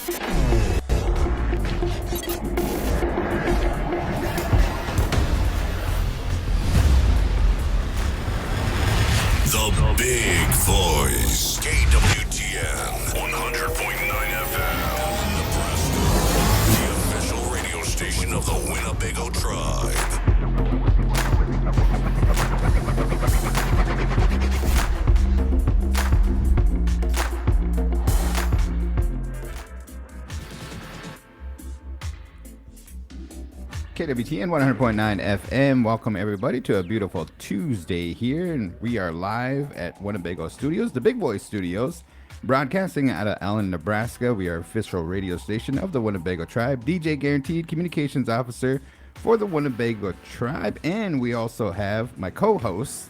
The Big Voice. KWTN 100.9 FM. Nebraska. The official radio station of the Winnebago Tribe. KWTN 100.9 FM. Welcome everybody to a beautiful Tuesday here, and we are live at Winnebago Studios, the Big Boy Studios, broadcasting out of Allen, Nebraska. We are official radio station of the Winnebago Tribe. DJ Guaranteed, communications officer for the Winnebago Tribe, and we also have my co-host.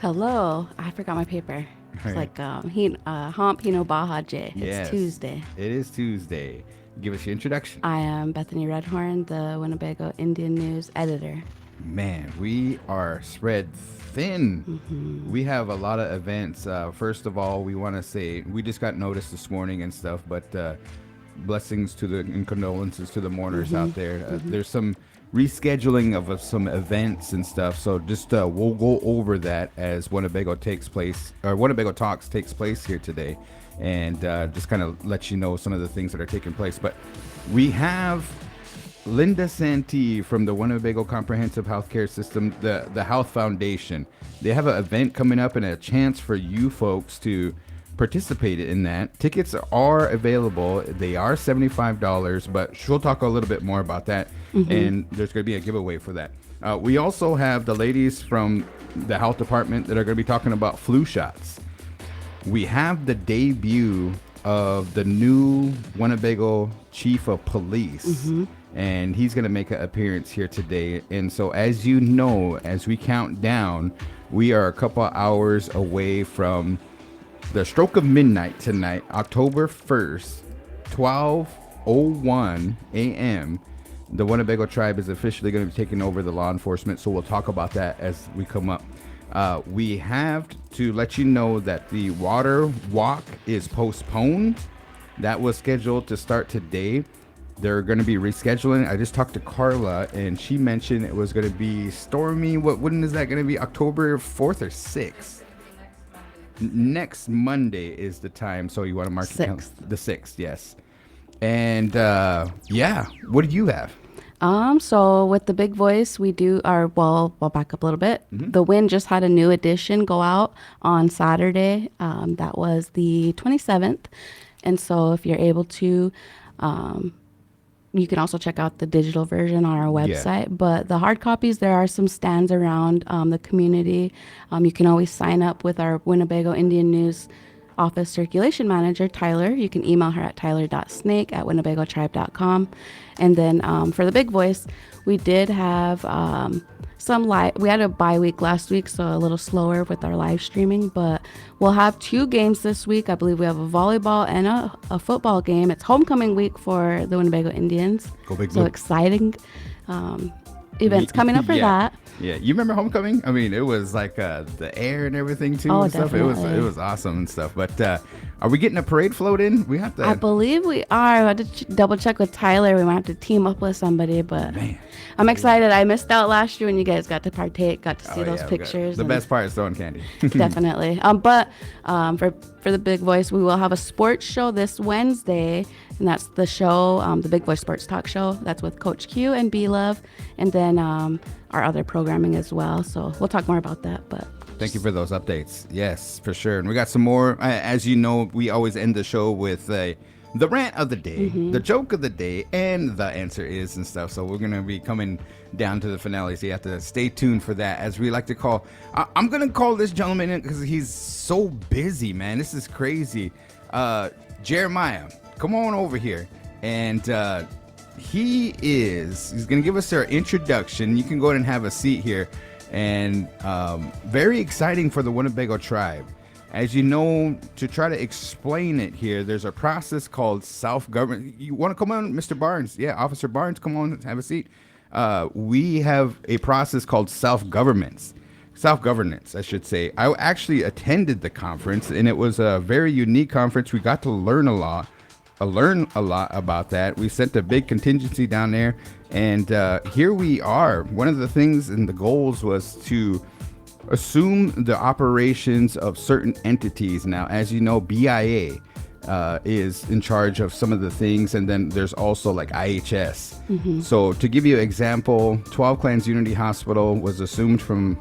Hello, I forgot my paper. It's like Hump Hino Baja J. It's Tuesday. It is Tuesday. Give us your introduction. I am Bethany Redhorn, the Winnebago Indian News editor. Man, we are spread thin. Mm-hmm. We have a lot of events. First of all, we want to say we just got notice this morning and stuff, but blessings to and condolences to the mourners out there. There's some rescheduling of some events and stuff, so just we'll go over that as Winnebago Talks takes place here today, and just kind of let you know some of the things that are taking place. But we have Linda Santee from the Winnebago Comprehensive Healthcare System, the Health Foundation. They have an event coming up and a chance for you folks to participate in that. Tickets are available. They are $75, but she'll talk a little bit more about that. And there's going to be a giveaway for that. We also have the ladies from the health department that are going to be talking about flu shots. We have the debut of the new Winnebago chief of police, and he's going to make an appearance here today. And so, as you know, as we count down, we are a couple hours away from the stroke of midnight tonight, October 1st, 12:01 a.m. The Winnebago Tribe is officially going to be taking over the law enforcement, so we'll talk about that as we come up. We have to let you know that the water walk is postponed. That was scheduled to start today. They're going to be rescheduling. I just talked to Carla, and she mentioned it was going to be stormy. When is that going to be? October 4th or 6th? Next Monday is the time, so you want to mark the 6th, yes. And what do you have? So with the Big Voice, we do we'll back up a little bit. The Wind just had a new edition go out on Saturday. That was the 27th. And so if you're able to, you can also check out the digital version on our website. Yeah. But the hard copies, there are some stands around the community. You can always sign up with our Winnebago Indian News office circulation manager, Tyler. You can email her at tyler.snake@winnebagotribe.com. And then for the Big Voice, we did have we had a bye week last week, so a little slower with our live streaming, but we'll have 2 games this week. I believe we have a volleyball and a football game. It's homecoming week for the Winnebago Indians. Go Big So Blue. Exciting events coming up for that. Yeah, you remember homecoming? I mean, it was like the air and everything too. Oh, and stuff. definitely. It was awesome and stuff. But are we getting a parade float in? We have to. I believe we are. I had to double check with Tyler. We might have to team up with somebody, but Man. I'm excited. I missed out last year when you guys got to partake, got to see those pictures. The best part is throwing candy. Definitely. But for the Big Voice, we will have a sports show this Wednesday, and that's the show, the Big Voice Sports Talk Show. That's with Coach Q and B Love, and then our other programming as well. So we'll talk more about that. But thank you for those updates. Yes, for sure. And we got some more. As you know, we always end the show with the rant of the day, the joke of the day, and the answer is and stuff. So we're going to be coming down to the finale. So you have to stay tuned for that. As we like to call, I'm going to call this gentleman in because he's so busy, man. This is crazy. Jeremiah, come on over here. And he's going to give us our introduction. You can go ahead and have a seat here. And very exciting for the Winnebago Tribe. As you know, to try to explain it here, there's a process called self-government. You want to come on, Mr. Barnes? Yeah, Officer Barnes, come on, have a seat. We have a process called self-governance, I should say. I actually attended the conference, and it was a very unique conference. We got to learn a lot. learn a lot about that. We sent a big contingency down there, and here we are. One of the things and the goals was to assume the operations of certain entities. Now, as you know, BIA is in charge of some of the things, and then there's also like IHS. So to give you an example, 12 Clans Unity Hospital was assumed from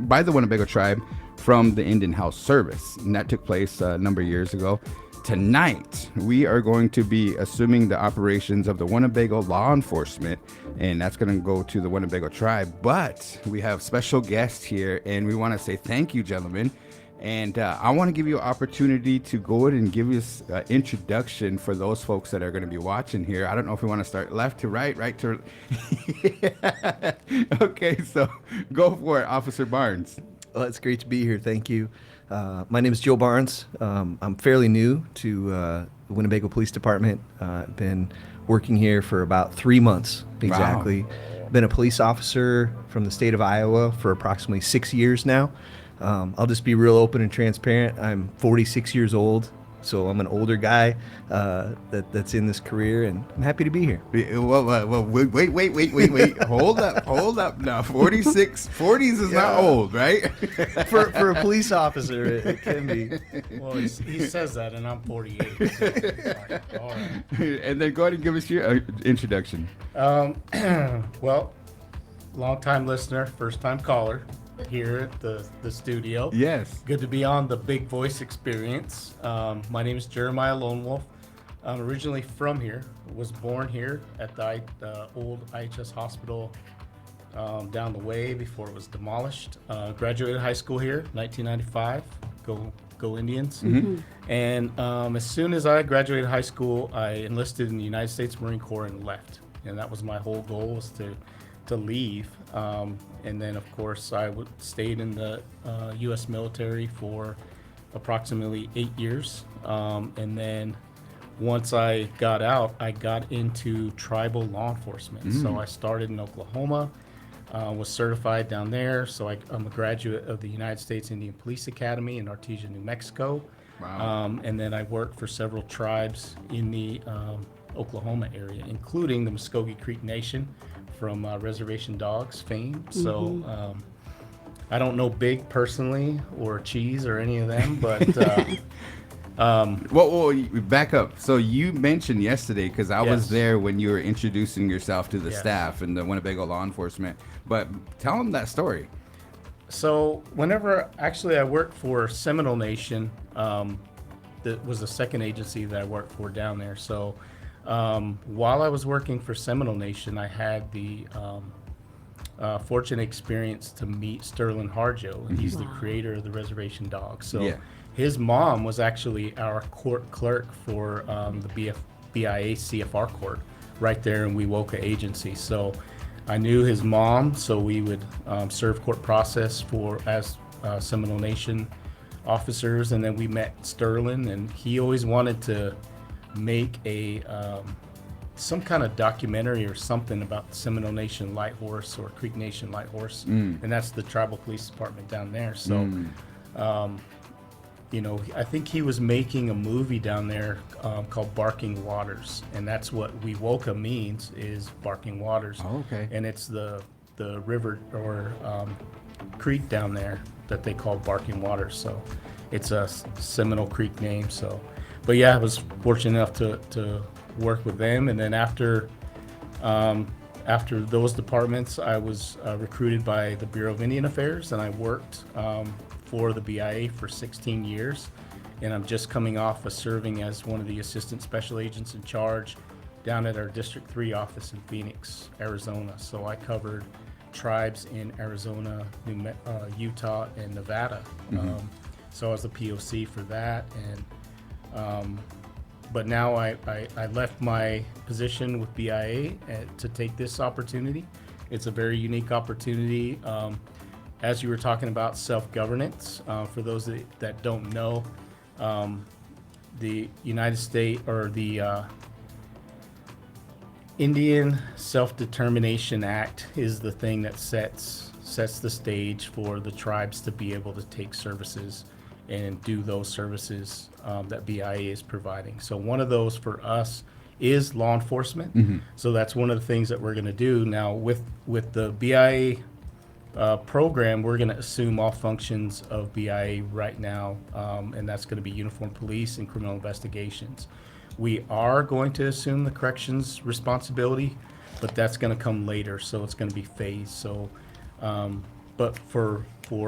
by the Winnebago tribe from the Indian Health Service, and that took place a number of years ago. Tonight, we are going to be assuming the operations of the Winnebago law enforcement, and that's going to go to the Winnebago tribe. But we have special guests here, and we want to say thank you, gentlemen. And I want to give you an opportunity to go ahead and give us an introduction for those folks that are going to be watching here. I don't know if we want to start left to right, right to... Okay, so go for it, Officer Barnes. Well, it's great to be here. Thank you. My name is Joe Barnes. I'm fairly new to the Winnebago Police Department. I've been working here for about 3 months exactly. Wow. Been a police officer from the state of Iowa for approximately 6 years now. I'll just be real open and transparent. I'm 46 years old, so I'm an older guy that's in this career, and I'm happy to be here. Well, wait. Hold up now. 46, 40s is not old, right? For a police officer, it can be. Well, he says that, and I'm 48. So, all right. And then go ahead and give us your introduction. Well, long-time listener, first-time caller here at the studio. Yes. Good to be on the Big Voice Experience. My name is Jeremiah Lone Wolf. I'm originally from here. Was born here at the old IHS hospital down the way before it was demolished. Graduated high school here, 1995. Go Indians. And as soon as I graduated high school, I enlisted in the United States Marine Corps and left. And that was my whole goal, was to leave. And then, of course, I stayed in the U.S. military for approximately 8 years. And then once I got out, I got into tribal law enforcement. So I started in Oklahoma, was certified down there. So I'm a graduate of the United States Indian Police Academy in Artesia, New Mexico. Wow. And then I worked for several tribes in the Oklahoma area, including the Muskogee Creek Nation, from Reservation Dogs fame. So I don't know Big personally or Cheese or any of them, but Well, back up. So you mentioned yesterday, because I was Yes. there when you were introducing yourself to the Yes. staff and the Winnebago law enforcement. But tell them that story. so whenever actually I worked for Seminole Nation, that was the second agency that I worked for down there. So while I was working for Seminole Nation, I had the fortunate experience to meet Sterling Harjo, and he's the creator of the Reservation Dogs. So Yeah. his mom was actually our court clerk for the BIA CFR court right there in Wewoka agency. So I knew his mom, so we would serve court process as Seminole Nation officers, and then we met Sterling, and he always wanted to make a some kind of documentary or something about the Seminole Nation Light Horse or Creek Nation Light Horse, and that's the tribal police department down there. So, you know, I think he was making a movie down there called Barking Waters, and that's what Wewoka means, is Barking Waters. Oh, okay. And it's the river or creek down there that they call Barking Waters. So it's a Seminole Creek name. So, but yeah, I was fortunate enough to work with them, and then after those departments, I was recruited by the Bureau of Indian Affairs, and I worked for the BIA for 16 years. And I'm just coming off of serving as one of the assistant special agents in charge down at our District 3 office in Phoenix, Arizona. So I covered tribes in Arizona, Utah, and Nevada. So I was the POC for that, and but now I left my position with BIA to take this opportunity. It's a very unique opportunity. As you were talking about self-governance, for those that don't know, the United States, or the Indian Self-Determination Act, is the thing that sets the stage for the tribes to be able to take services and do those services that BIA is providing. So one of those for us is law enforcement. So that's one of the things that we're going to do now with the BIA program. We're going to assume all functions of BIA right now, and that's going to be uniform police and criminal investigations. We are going to assume the corrections responsibility, but that's going to come later, so it's going to be phased. So, but for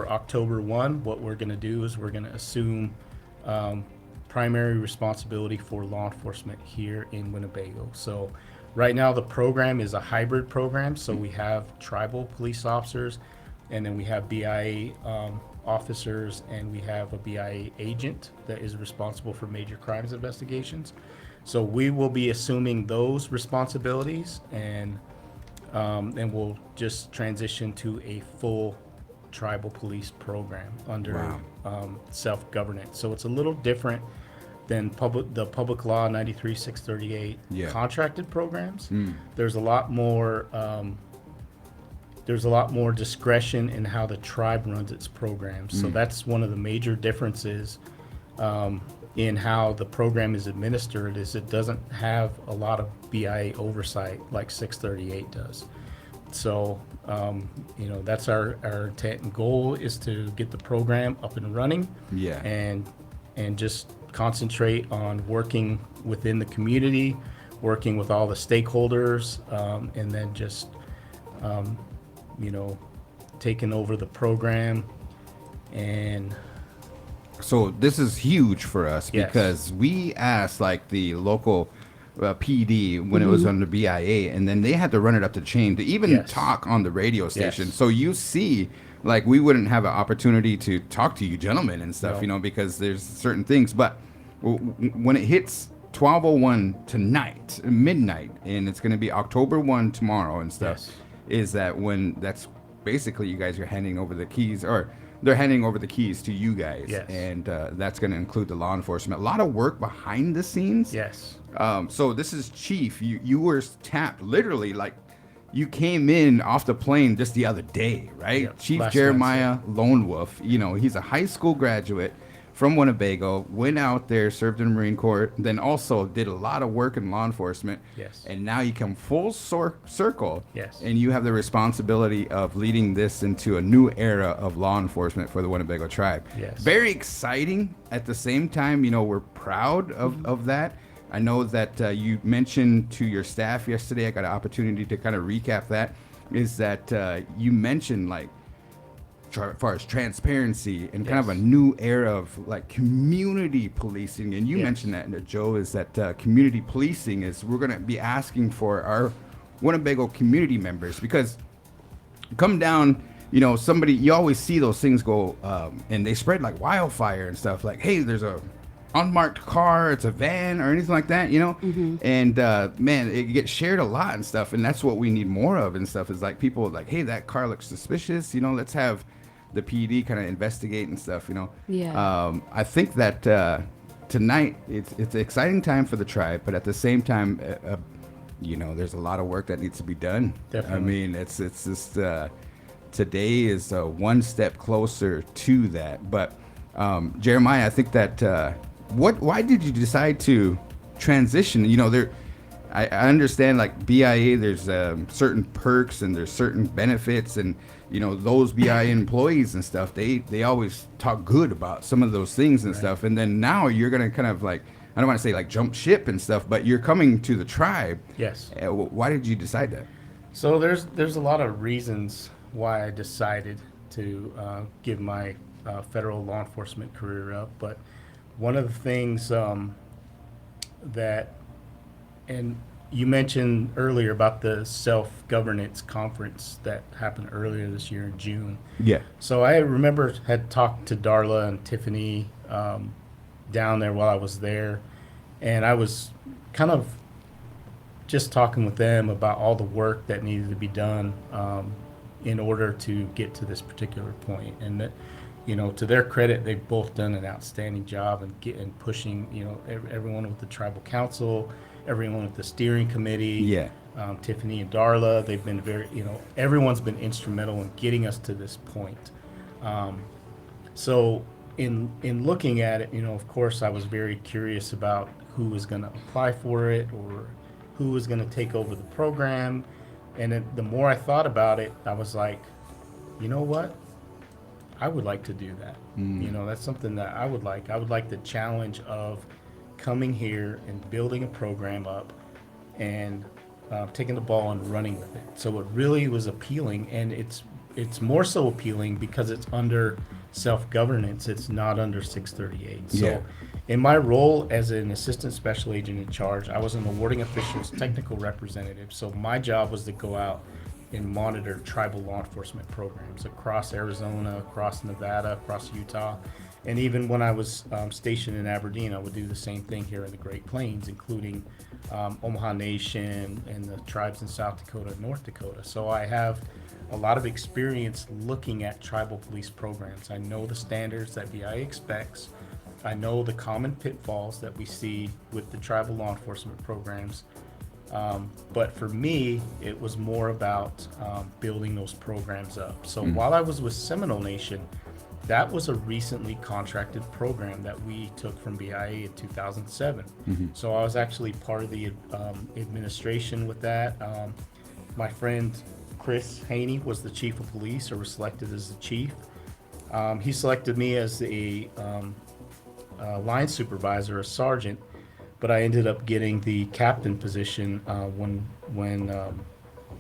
October 1, what we're going to do is we're going to assume primary responsibility for law enforcement here in Winnebago. So right now the program is a hybrid program. So we have tribal police officers, and then we have BIA officers, and we have a BIA agent that is responsible for major crimes investigations. So we will be assuming those responsibilities, and we'll just transition to a full tribal police program under self-governance. So it's a little different than the public law 93-638 contracted programs. There's a lot more discretion in how the tribe runs its programs. So that's one of the major differences in how the program is administered, is it doesn't have a lot of BIA oversight like 638 does. So, that's our intent and goal, is to get the program up and running. And just concentrate on working within the community, working with all the stakeholders, and then just, taking over the program. And so this is huge for us because we asked like the local PD when it was under BIA, and then they had to run it up the chain to even talk on the radio station. So you see, like, we wouldn't have an opportunity to talk to you gentlemen and stuff, because there's certain things. But when it hits 12:01 tonight, midnight, and it's going to be October 1 tomorrow and stuff, is that when that's basically you guys are handing over the keys, or they're handing over the keys to you guys, and that's going to include the law enforcement. A lot of work behind the scenes. So this is Chief. You were tapped literally, like you came in off the plane just the other day, right? Chief Last Jeremiah Lone Wolf. He's a high school graduate from Winnebago, went out there, served in the Marine Corps, then also did a lot of work in law enforcement. And now you come full circle, and you have the responsibility of leading this into a new era of law enforcement for the Winnebago tribe. Very exciting. At the same time, we're proud of that. I know that you mentioned to your staff yesterday, I got an opportunity to kind of recap that, is that you mentioned, like, as far as transparency and kind of a new era of like community policing. And you mentioned that, Joe, is that community policing is, we're going to be asking for our Winnebago community members, because come down, somebody, you always see those things go and they spread like wildfire and stuff, like, hey, there's a unmarked car, it's a van or anything like that, and man, it gets shared a lot and stuff, and that's what we need more of and stuff, is like people like, hey, that car looks suspicious, let's have the PD kind of investigate and stuff. I think that tonight it's an exciting time for the tribe, but at the same time, there's a lot of work that needs to be done. I mean, it's just today is one step closer to that. But Jeremiah, I think that why did you decide to transition? I understand, like, BIA, there's certain perks and there's certain benefits, and those BIA employees and stuff, they always talk good about some of those things and stuff. And then now you're gonna kind of, like, I don't want to say like jump ship and stuff, but you're coming to the tribe. Why did you decide that? So there's a lot of reasons why I decided to give my federal law enforcement career up, but one of the things that, and you mentioned earlier about the self-governance conference that happened earlier this year in June. So I remember had talked to Darla and Tiffany down there while I was there, and I was kind of just talking with them about all the work that needed to be done in order to get to this particular point. And that, to their credit, they've both done an outstanding job in pushing, everyone with the tribal council, everyone with the steering committee, Tiffany and Darla, they've been very, everyone's been instrumental in getting us to this point. So in looking at it, of course, I was very curious about who was going to apply for it or who was going to take over the program. And the more I thought about it, I was like, you know what? I would like to do that. That's something that I would like. I would like the challenge of coming here and building a program up and taking the ball and running with it. So it really was appealing, and it's more so appealing because it's under self-governance. It's not under 638. So in my role as an assistant special agent in charge, I was an awarding official's technical representative. So my job was to go out and monitor tribal law enforcement programs across Arizona, across Nevada, across Utah. And even when I was stationed in Aberdeen, I would do the same thing here in the Great Plains, including Omaha Nation and the tribes in South Dakota and North Dakota. So I have a lot of experience looking at tribal police programs. I know the standards that BIA expects. I know the common pitfalls that we see with the tribal law enforcement programs. But for me, it was more about building those programs up. So while I was with Seminole Nation, that was a recently contracted program that we took from BIA in 2007. So I was actually part of the administration with that. My friend Chris Haney was the chief of police, or was selected as the chief. He selected me as a line supervisor, a sergeant, but I ended up getting the captain position when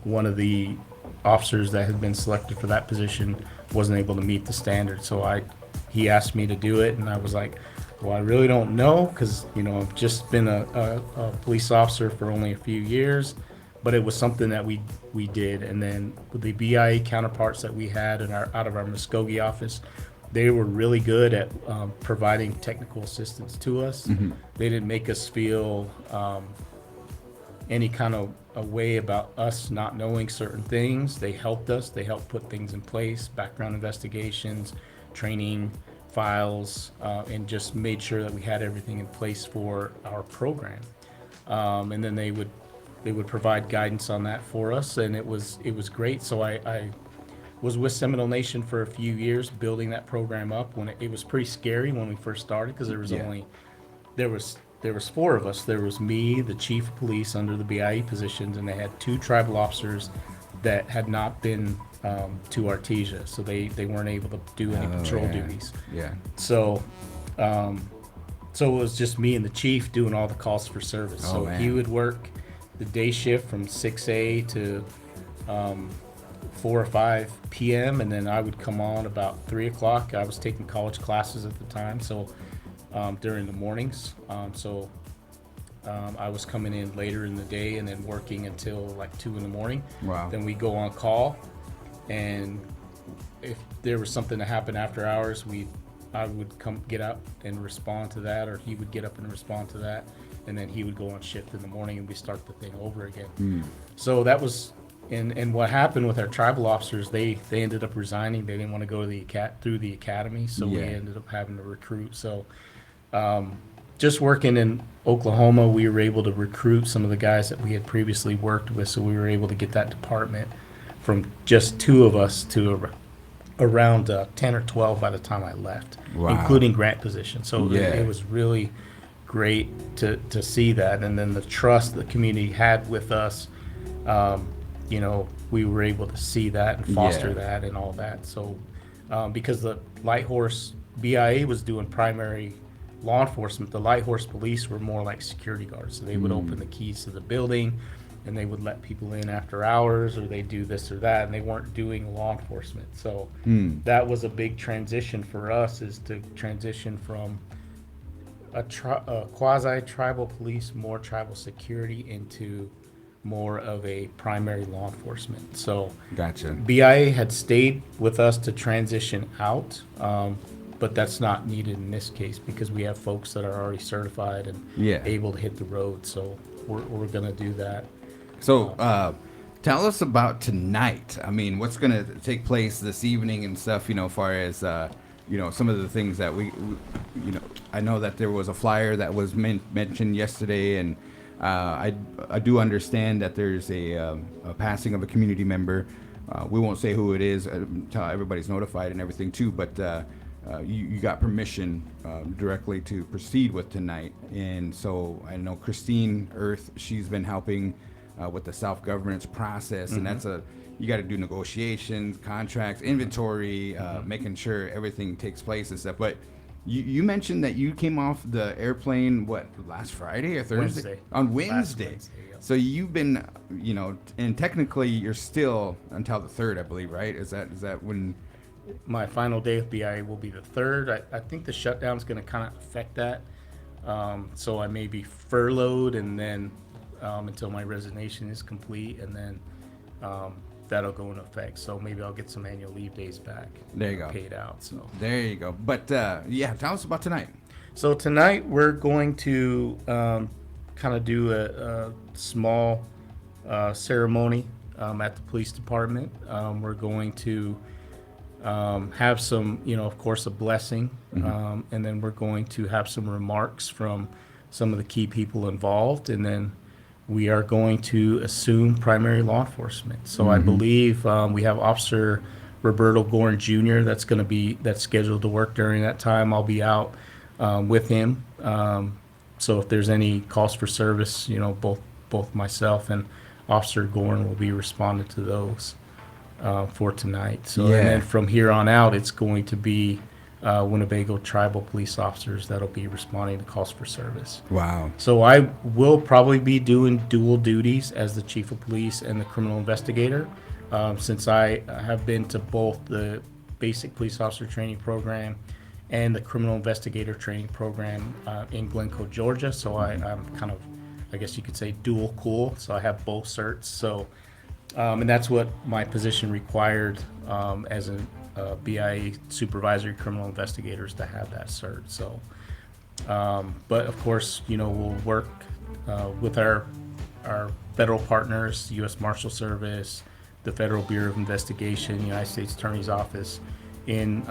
one of the officers that had been selected for that position wasn't able to meet the standard. So he asked me to do it, and I was like, well, I really don't know, because I've just been a police officer for only a few years, but it was something that we did. And then the BIA counterparts that we had out of our Muskogee office, they were really good at providing technical assistance to us. They didn't make us feel any kind of a way about us not knowing certain things. They helped us. They helped put things in place, background investigations, training, files, and just made sure that we had everything in place for our program. And then they would provide guidance on that for us, and it was great. So I was with Seminole Nation for a few years, building that program up. When it was pretty scary when we first started, because there was four of us. There was me, the chief of police under the BIE positions, and they had two tribal officers that had not been to Artesia, so they weren't able to do any patrol duties. So it was just me and the chief doing all the calls for service. He would work the day shift from 6 to 4 or 5 p.m. and then I would come on about 3 o'clock. I was taking college classes at the time, so during the mornings. I was coming in later in the day and then working until like 2 in the morning. Wow. Then we go on call, and if there was something that happened after hours, I would get up and respond to that, or he would get up and respond to that, and then he would go on shift in the morning and we start the thing over again. So that was, and what happened with our tribal officers, they ended up resigning. They didn't want to go to through the academy, so we ended up having to recruit. So just working in Oklahoma, we were able to recruit some of the guys that we had previously worked with, so we were able to get that department from just 2 of us to around 10 or 12 by the time I left, including grant positions. So it was really great to see that, and then the trust the community had with us. We were able to see that and foster that and all that. So because the Light Horse BIA was doing primary law enforcement, the Light Horse police were more like security guards. So they would open the keys to the building and they would let people in after hours, or they do this or that, and they weren't doing law enforcement. So that was a big transition for us, is to transition from a quasi-tribal police, more tribal security, into more of a primary law enforcement. So Gotcha. BIA had stayed with us to transition out, but that's not needed in this case because we have folks that are already certified and able to hit the road. So we're going to do that. So tell us about tonight. I mean, what's going to take place this evening and stuff, as far as, some of the things that we I know that there was a flyer that was mentioned yesterday, and I do understand that there's a passing of a community member. We won't say who it is until everybody's notified and everything too, but you got permission directly to proceed with tonight. And so I know Christine Earth, she's been helping with the self-governance process, and that's you got to do negotiations, contracts, inventory, making sure everything takes place and stuff. But you mentioned that you came off the airplane, last Friday or Thursday? Wednesday. On Last Wednesday. Wednesday, yeah. So you've been, and technically you're still until the 3rd, I believe, right? Is that when? My final day with BIA will be the 3rd. I think the shutdown is going to kind of affect that. So I may be furloughed and then until my resignation is complete, and then that'll go into effect. So maybe I'll get some annual leave days back. There you go. Paid out. So There you go. But tell us about tonight. So tonight we're going to kind of do a small ceremony at the police department. We're going to have some, of course, a blessing, and then we're going to have some remarks from some of the key people involved, and then we are going to assume primary law enforcement. So I believe we have Officer Roberto Garan Jr. that's scheduled to work during that time. I'll be out with him. So if there's any calls for service, both myself and Officer Garan will be responding to those for tonight. So and then from here on out, it's going to be Winnebago tribal police officers that'll be responding to calls for service. Wow. So I will probably be doing dual duties as the chief of police and the criminal investigator, since I have been to both the basic police officer training program and the criminal investigator training program in Glencoe, Georgia. So I'm kind of, I guess you could say, dual cool. So I have both certs. So, and that's what my position required as a BIA supervisory criminal investigators to have that cert. So, but of course, we'll work with our federal partners, U.S. Marshal Service, the Federal Bureau of Investigation, United States Attorney's Office, in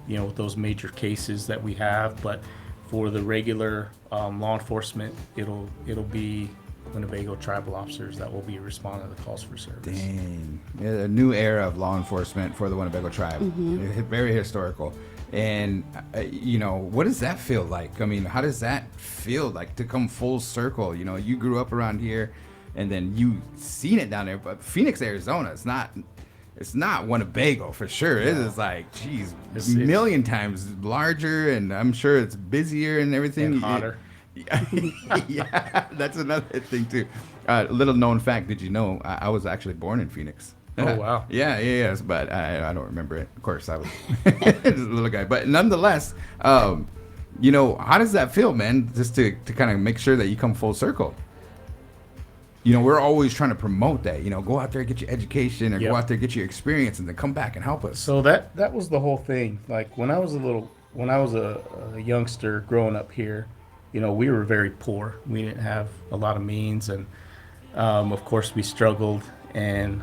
with those major cases that we have. But for the regular law enforcement, it'll be Winnebago tribal officers that will be responding to the calls for service. Dang. A new era of law enforcement for the Winnebago tribe. Very historical. And, what does that feel like? I mean, how does that feel like to come full circle? You grew up around here and then you seen it down there, but Phoenix, Arizona, it's not Winnebago for sure. It is like, geez, a million times larger, and I'm sure it's busier and everything. And hotter. Yeah, that's another thing too. Little known fact, did you know I was actually born in Phoenix? Oh, wow. Yes, but I don't remember it. Of course, I was just a little guy. But nonetheless, how does that feel, man? Just to kind of make sure that you come full circle. We're always trying to promote that. Go out there, get your education, or go out there, get your experience, and then come back and help us. So that was the whole thing. Like when I was a youngster growing up here, we were very poor. We didn't have a lot of means, and of course we struggled. And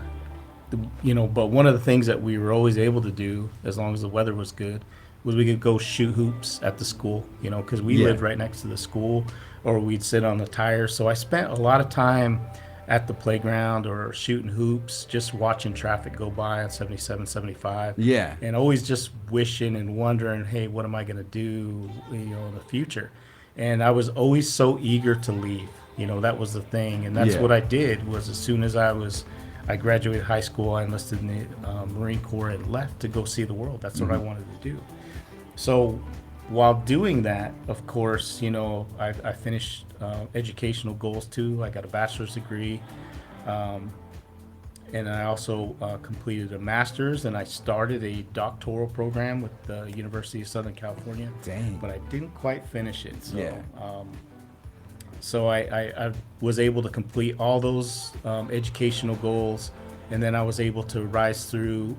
but one of the things that we were always able to do, as long as the weather was good, was we could go shoot hoops at the school. Because we lived right next to the school, or we'd sit on the tires. So I spent a lot of time at the playground or shooting hoops, just watching traffic go by on 77, 75. Yeah. And always just wishing and wondering, hey, what am I going to do, in the future? And I was always so eager to leave. That was the thing. And that's what I did. Was as soon as I graduated high school, I enlisted in the Marine Corps and left to go see the world. That's what I wanted to do. So while doing that, of course, I finished educational goals too. I got a bachelor's degree. And I also completed a master's, and I started a doctoral program with the University of Southern California. Dang. But I didn't quite finish it. So, Yeah. So I was able to complete all those educational goals, and then I was able to rise through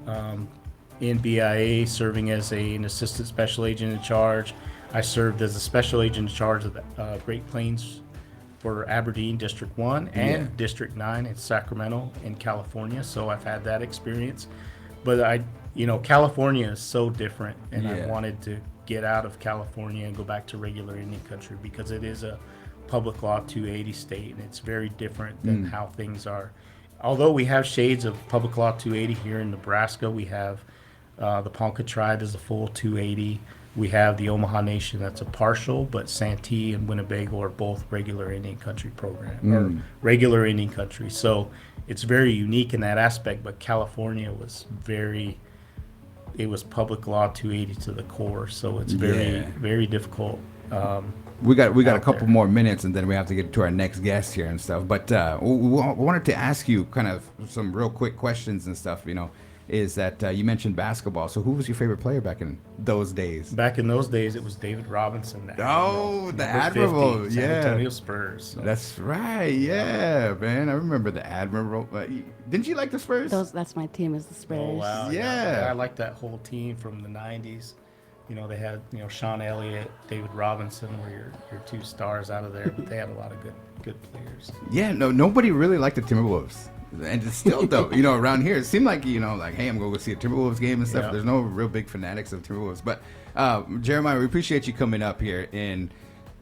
in BIA, serving as an assistant special agent in charge. I served as a special agent in charge of the Great Plains for Aberdeen District 1 and District 9 in Sacramento in California. So I've had that experience. But California is so different, and I wanted to get out of California and go back to regular Indian country, because it is a public law 280 state, and it's very different than how things are. Although we have shades of public law 280 here in Nebraska, we have The Ponca tribe is a full 280. We have the Omaha Nation that's a partial, but Santee and Winnebago are both regular Indian country program or regular Indian country. So it's very unique in that aspect. But California was it was public law 280 to the core. So it's very difficult. We got a out couple there. more minutes, and then we have to get to our next guest here and stuff. But we wanted to ask you kind of some real quick questions and stuff. Is that you mentioned basketball? So who was your favorite player back in those days? Back in those days, it was David Robinson. The Oh, the number Admiral, 50, San yeah. Antonio Spurs. So. That's right. Yeah, man. I remember the Admiral. Didn't you like the Spurs? That's my team is the Spurs. Oh wow! Yeah. I like that whole team from the '90s. They had Sean Elliott, David Robinson were your two stars out of there, but they had a lot of good players. Yeah, no, nobody really liked the Timberwolves. And it's still though, around here, it seemed like, like, hey, I'm going to go see a Timberwolves game and stuff. Yeah. There's no real big fanatics of Timberwolves. But Jeremiah, we appreciate you coming up here. And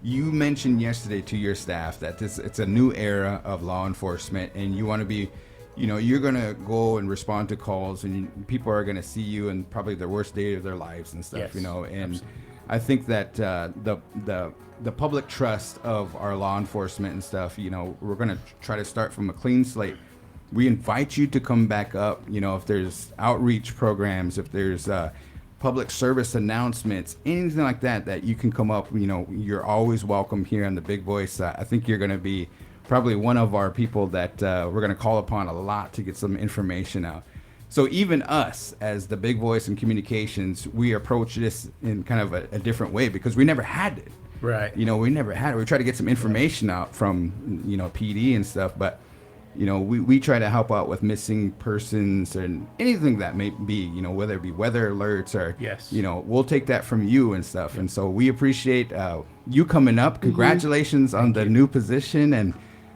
you mentioned yesterday to your staff that it's a new era of law enforcement, and you want to be, you're going to go and respond to calls, and people are going to see you in probably the worst day of their lives and stuff, Yes, And absolutely. I think that the public trust of our law enforcement and stuff, we're going to try to start from a clean slate. We invite you to come back up, if there's outreach programs, if there's public service announcements, anything like that you can come up, you're always welcome here on the Big Voice. I think you're going to be probably one of our people that we're going to call upon a lot to get some information out. So even us as the Big Voice in communications, we approach this in kind of a different way because we never had it. Right. We never had it. We try to get some information out from, PD and stuff, but we try to help out with missing persons and anything that may be, whether it be weather alerts or, Yes. We'll take that from you and stuff. And so we appreciate you coming up. Congratulations on the new position, and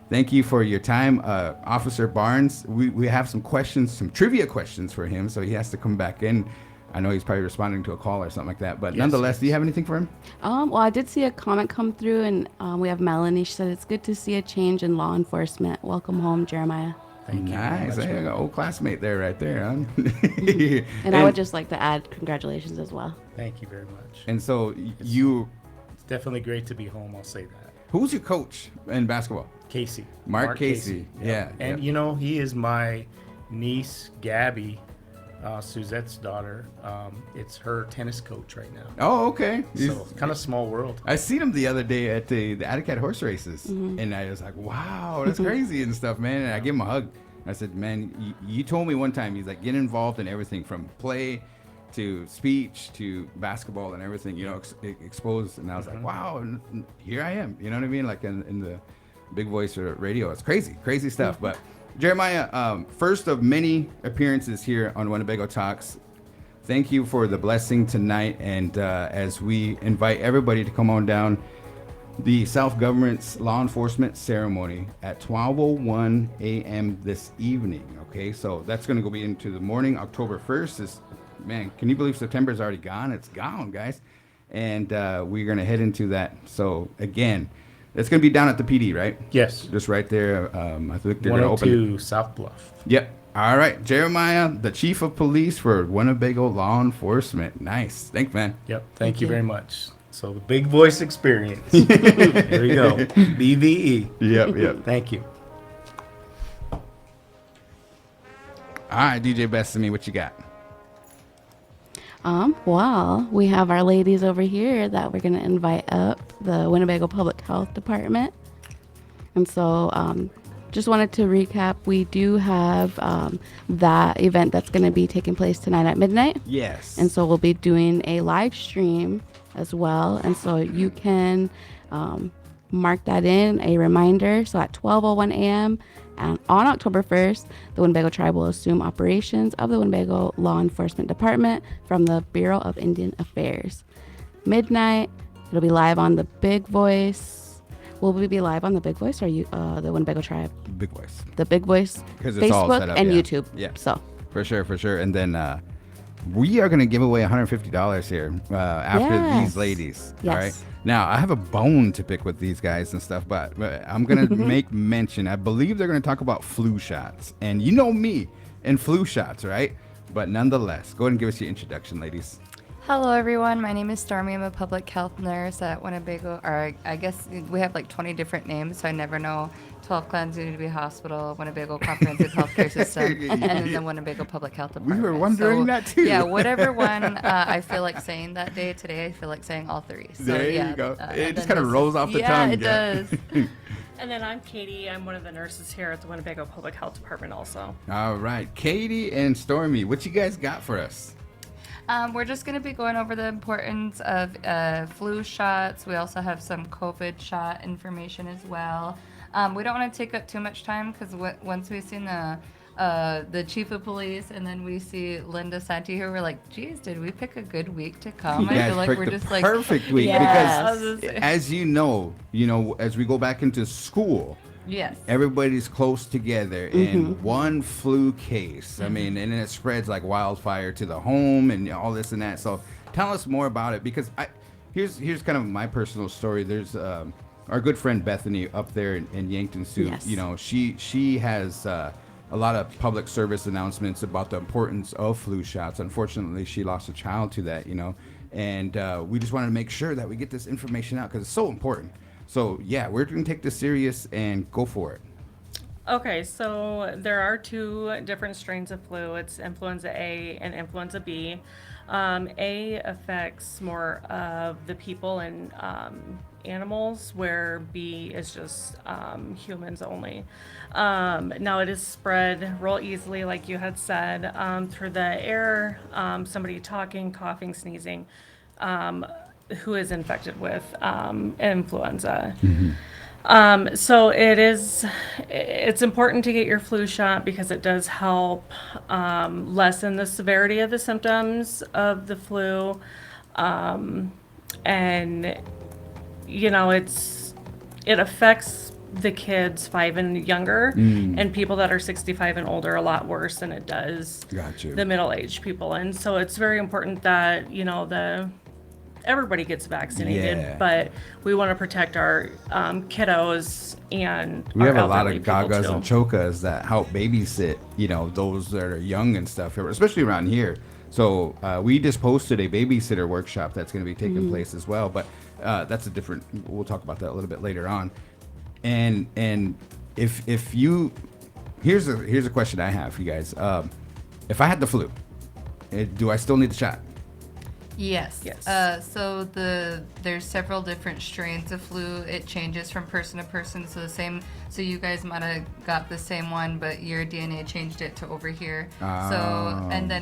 thank you for your time. Officer Barnes, we have some questions, some trivia questions for him, so he has to come back in. I know he's probably responding to a call or something like that, but nonetheless, do you have anything for him? Well, I did see a comment come through, and we have Melanie. She said it's good to see a change in law enforcement. Welcome home, Jeremiah. Thank you very Nice. much. Hey, I got an old classmate there, right there, huh? And I would just like to add congratulations as well. Thank you very much. And so you, It's definitely great to be home. I'll say that. who's your coach in basketball? Casey. Mark Casey. Yeah. And he is my niece, Gabby, Suzette's daughter. It's her tennis coach right now. Oh, okay. So kind of small world. I seen him the other day at the Atticat horse races, and I was like, wow, that's crazy and stuff, man. And I gave him a hug. I said, man, you told me one time, he's like, get involved in everything from play to speech to basketball and everything, exposed. And I was like, wow, and here I am. You know what I mean? Like in the Big Voice or radio. It's crazy stuff. But Jeremiah, first of many appearances here on Winnebago Talks. Thank you for the blessing tonight. And as we invite everybody to come on down, the self-government's law enforcement ceremony at 12:01 a.m. this evening. Okay, so that's going to go be into the morning, October 1st. Man, can you believe September's already gone? It's gone, guys. And we're going to head into that. So again, it's going to be down at the PD, right? Yes. Just right there. I think they're going to open. 102 South Bluff. Yep. All right, Jeremiah, the chief of police for Winnebago Law Enforcement. Nice. Thanks, man. Yep. Thank you very much. So the Big Voice experience. Here we go. BVE. Yep. Thank you. All right, DJ Bethany, what you got? Well, we have our ladies over here that we're going to invite up, the Winnebago Public Health Department. And so just wanted to recap, we do have that event that's going to be taking place tonight at midnight. Yes. And so we'll be doing a live stream as well. And so you can mark that in, a reminder. So at 12:01 a.m. and on October 1st, the Winnebago Tribe will assume operations of the Winnebago Law Enforcement Department from the Bureau of Indian Affairs. Midnight, it'll be live on the Big Voice. Will we be live on the Big Voice or the Winnebago Tribe? Big Voice. The Big Voice, 'Cause it's all Facebook set up, and yeah. YouTube. Yeah. So For sure. And then we are going to give away $150 here after Yes. these ladies. Yes. All right. Now, I have a bone to pick with these guys and stuff, but I'm going to make mention. I believe they're going to talk about flu shots. And you know me and flu shots, right? But nonetheless, go ahead and give us your introduction, ladies. Hello, everyone. My name is Stormy. I'm a public health nurse at Winnebago, or I guess we have like 20 different names, so I never know. 12 Clans Unity Hospital, Winnebago Comprehensive Healthcare System, and then the Winnebago Public Health Department. We were wondering that too. Yeah, whatever one I feel like saying that day. Today, I feel like saying all three. So, There yeah, you go. and It just then kind of this rolls is- off the yeah, tongue. it does. And then I'm Katie. I'm one of the nurses here at the Winnebago Public Health Department also. All right, Katie and Stormy, what you guys got for us? We're just going to be going over the importance of flu shots. We also have some COVID shot information as well. We don't want to take up too much time because once we've seen the chief of police and then we see Linda Santi here, we're like, geez, did we pick a good week to come? You I guys feel like picked we're the just like perfect week Yes. because, as you know, as we go back into school, Yes. everybody's close together in one flu case. I mean, and it spreads like wildfire to the home and all this and that. So tell us more about it because here's kind of my personal story. There's our good friend Bethany up there in Yankton Sioux. Yes. She has a lot of public service announcements about the importance of flu shots. Unfortunately, she lost a child to that, and we just wanted to make sure that we get this information out because it's so important. So, yeah, we're going to take this serious and go for it. Okay, so there are two different strains of flu. It's influenza A and influenza B. A affects more of the people and animals, where B is just humans only. Now it is spread real easily, like you had said, through the air, somebody talking, coughing, sneezing, who is infected with influenza. So it's important to get your flu shot because it does help lessen the severity of the symptoms of the flu. And it affects the kids 5 and younger, and people that are 65 and older a lot worse than it does Gotcha. the middle-aged people. And so it's very important that everybody gets vaccinated, Yeah. but we want to protect our kiddos and We our have a lot elderly of people, gagas too. and chokas that help babysit, those that are young and stuff, especially around here. So we just posted a babysitter workshop that's going to be taking place as well, but that's we'll talk about that a little bit later on. And if you, here's a question I have for you guys. If I had the flu, do I still need the shot? Yes. Yes. So there's several different strains of flu. It changes from person to person. So you guys might have got the same one, but your DNA changed it to over here. Oh.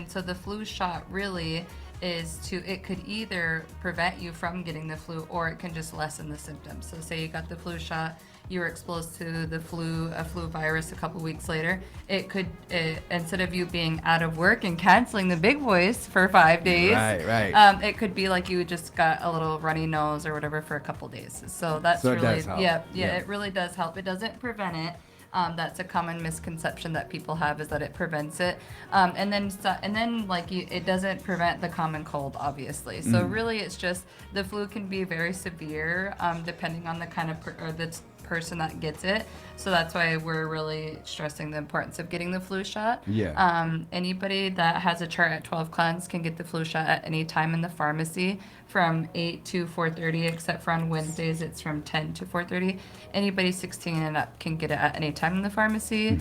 So the flu shot really it could either prevent you from getting the flu or it can just lessen the symptoms. So say you got the flu shot, you were exposed to a flu virus a couple weeks later, it could, instead of you being out of work and canceling the big voice for 5 days, Right. it could be like you just got a little runny nose or whatever for a couple days. So that's So it really, does help. yeah, Yeah. it really does help. It doesn't prevent it. That's a common misconception that people have, is that it prevents it, and then it doesn't prevent the common cold, obviously. So really, it's just the flu can be very severe, depending on the kind of the person that gets it. So that's why we're really stressing the importance of getting the flu shot. Yeah. Anybody that has a chart at 12 Clans can get the flu shot at any time in the pharmacy from 8 to 4:30, except for on Wednesdays it's from 10 to 4:30. Anybody 16 and up can get it at any time in the pharmacy.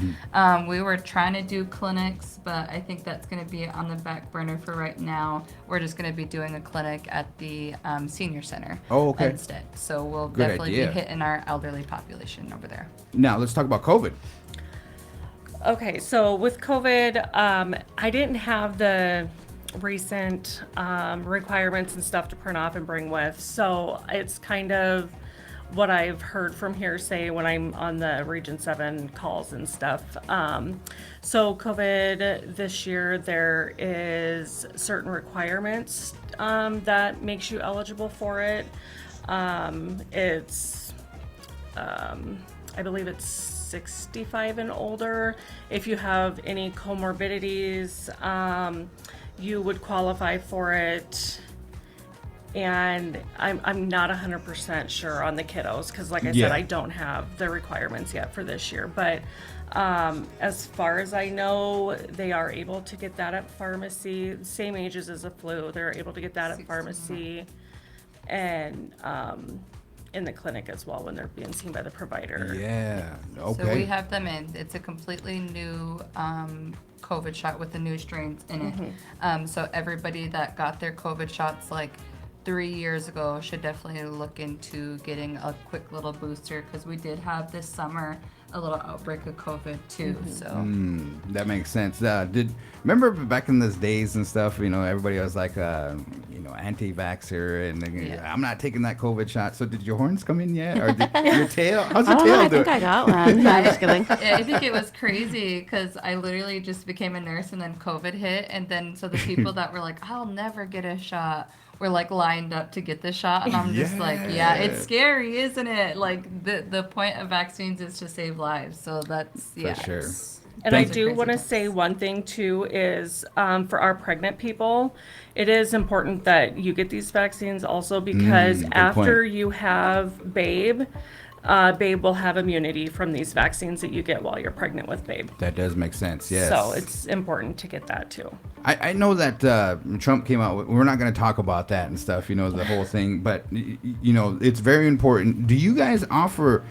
We were trying to do clinics, but I think that's going to be on the back burner for right now. We're just going to be doing a clinic at the senior center instead. So we'll Good definitely idea. be hitting our elderly population over there. Now let's talk about COVID. Okay, so with COVID, I didn't have the recent requirements and stuff to print off and bring with. So it's kind of what I've heard from hearsay when I'm on the Region 7 calls and stuff. So COVID this year, there is certain requirements that makes you eligible for it. I believe it's 65 and older. If you have any comorbidities, you would qualify for it. and I'm not 100% sure on the kiddos because, like I Yeah. said, I don't have the requirements yet for this year. But as far as I know, they are able to get that at pharmacy, same ages as the flu. They're able to get that at 16. pharmacy and in the clinic as well when they're being seen by the provider. Yeah. Okay. So we have them in. It's a completely new COVID shot with the new strains in it. So everybody that got their COVID shots like 3 years ago should definitely look into getting a quick little booster because we did have this summer a little outbreak of COVID too. So That makes sense. Remember back in those days and stuff, everybody was like, anti-vaxxer and Yeah. I'm not taking that COVID shot. So did your horns come in yet? Or did your tail? How's I your don't know. tail I think doing? I got one. No, I'm just kidding. I think it was crazy because I literally just became a nurse and then COVID hit. And then so the people that were like, I'll never get a shot were like lined up to get the shot. And I'm just like, yeah, it's scary, isn't it? Like the point of vaccines is to save lives. So that's, yeah. For sure. And I Those are do crazy want to times. say one thing too is for our pregnant people, it is important that you get these vaccines also because good after point. you have Babe, Babe will have immunity from these vaccines that you get while you're pregnant with Babe. That does make sense, yes. So it's important to get that too. I know that Trump came out. We're not going to talk about that and stuff, the whole thing. But, it's very important. Do you guys offer,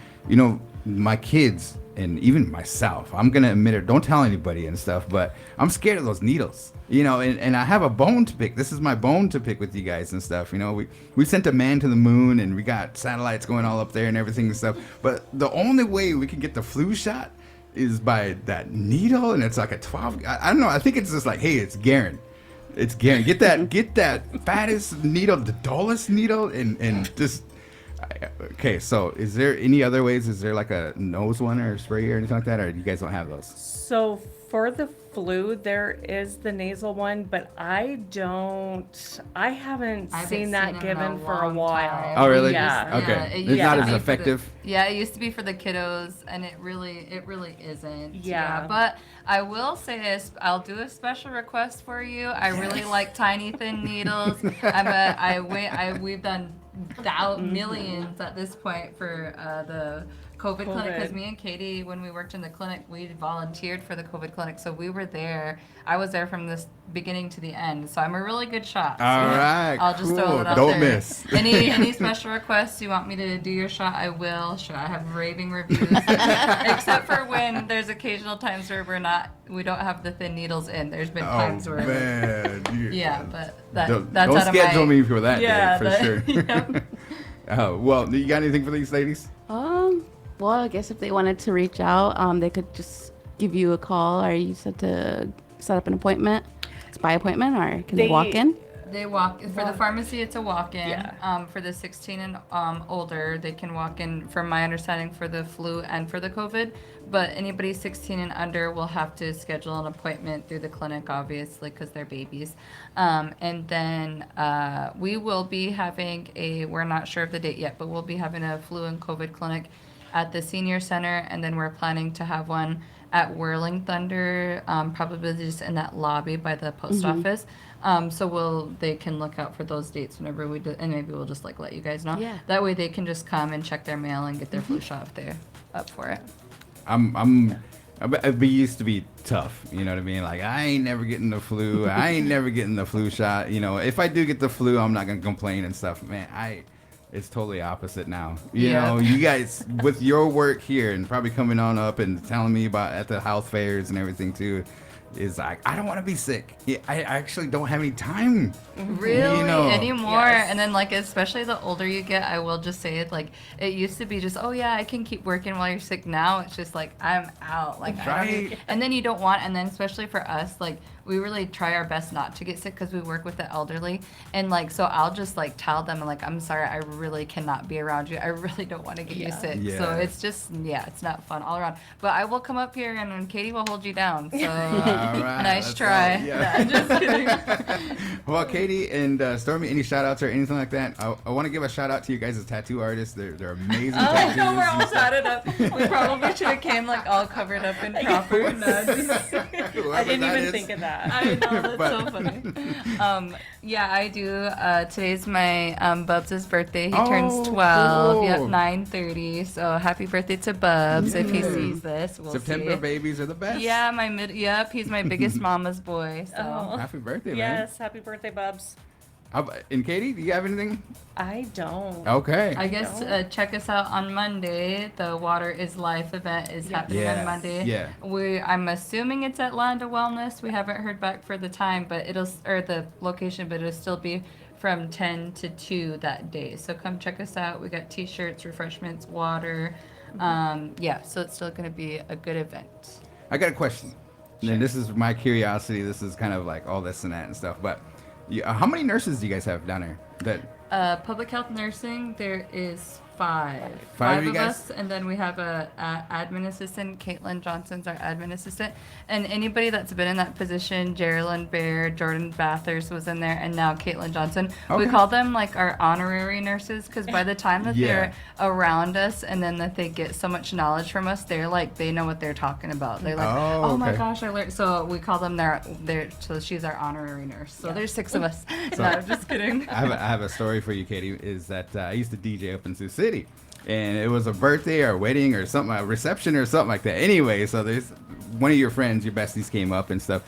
my kids and even myself, I'm going to admit it, don't tell anybody and stuff, but I'm scared of those needles, and I have a bone to pick. This is my bone to pick with you guys and stuff. We sent a man to the moon and we got satellites going all up there and everything and stuff. But the only way we can get the flu shot is by that needle, and it's like a 12. I don't know. I think it's just like, hey, it's Garan. It's Garan. Get that fattest needle, the dullest needle, and just. Okay, so is there any other ways? Is there like a nose one or a spray or anything like that, or you guys don't have those? So for the flu, there is the nasal one, but I haven't seen that it in given for a long while. time. Oh, really? Yeah. Okay. it It's used not to as be for the- effective? Yeah, it used to be for the kiddos, and it really isn't. Yeah. But I will say this: I'll do a special request for you. I really like tiny thin needles. We've done millions at this point for the COVID clinic because COVID. me and Katie, when we worked in the clinic, we volunteered for the COVID clinic, so we were there. I was there from the beginning to the end, so I'm a really good shot. So All right, I'll just throw cool. it out Don't there. miss. Any special requests you want me to do your shot, I will. Sure, I have raving reviews. Except for when there's occasional times where we don't have the thin needles in. There's been times where. Man. Yeah, but Don't that's out don't of schedule my, me for that yeah, day, for sure. Yep. Oh, well, you got anything for these ladies? Well, I guess if they wanted to reach out, they could just give you a call, or you said to set up an appointment. It's by appointment, or can they walk in? They walk for the pharmacy. It's a walk-in. Yeah. For the 16 and older, they can walk in. From my understanding, for the flu and for the COVID. But anybody 16 and under will have to schedule an appointment through the clinic, obviously, because they're babies. And then we will be having we're not sure of the date yet, but we'll be having a flu and COVID clinic at the senior center, and then we're planning to have one at Whirling Thunder, probably just in that lobby by the post office. So they can look out for those dates whenever we do, and maybe we'll just like let you guys know. Yeah. That way they can just come and check their mail and get their flu shot if they're up for it. It used to be tough, you know what I mean? Like, I ain't never getting the flu. I ain't never getting the flu shot. If I do get the flu, I'm not gonna complain and stuff. Man, it's totally opposite now. You know, you guys with your work here and probably coming on up and telling me about at the health fairs and everything too, is like, I don't want to be sick. I actually don't have any time. Really anymore. Yes. And then especially the older you get, I will just say it, it used to be just, oh yeah, I can keep working while you're sick. Now it's just like, I'm out. I don't Right. and then you don't want, and then especially for us, we really try our best not to get sick because we work with the elderly, and so I'll just tell them I'm sorry, I really cannot be around you. I really don't want to get you sick. Yeah. So it's just it's not fun all around. But I will come up here and Katie will hold you down. So All right, nice let's try. go. Yeah. Just kidding. Well, Katie and Stormy, any shout outs or anything like that? I want to give a shout out to you guys as tattoo artists. They're amazing tattoos. No, we're all and stuff. tatted up. We probably should have came all covered up in proper nuts. Whoever I didn't that even is. think of that. that. I know, that's But- so funny. Yeah, I do. Today's my Bubs' birthday. He Oh, turns 12. cool. Yep, 9:30. So happy birthday to Bubs if he sees this. We'll September see. babies are the best. Yeah, Yep, he's my biggest mama's boy. So. Oh. Happy birthday, man. Yes, happy birthday, Bubs. And Katie, do you have anything? I don't. Okay. I guess check us out on Monday. The Water is Life event is happening Yeah. on Monday. Yeah. I'm assuming it's at Land of Wellness. We haven't heard back for the time, but the location, but it'll still be from 10 to 2 that day. So come check us out. We got t-shirts, refreshments, water. So it's still going to be a good event. I got a question. And this is my curiosity. This is kind of like all this and that and stuff. But how many nurses do you guys have down there? Public health nursing, there is 5. Five of you of guys? us, and then we have a admin assistant. Caitlin Johnson's our admin assistant, and anybody that's been in that position, Geraldine Bear, Jordan Bathurst was in there, and now Caitlin Johnson. Okay. We call them like our honorary nurses because by the time that Yeah. they're around us, and then that they get so much knowledge from us, they're like they know what they're talking about. They're like, Oh, oh my okay. gosh, I learned. So we call them so she's our honorary nurse. So there's 6 of us. No, I'm just kidding. I have a story for you, Katie. Is that I used to DJ up in Sioux City, and it was a birthday or a wedding or something, a reception or something like that. Anyway, so there's one of your friends, your besties, came up and stuff.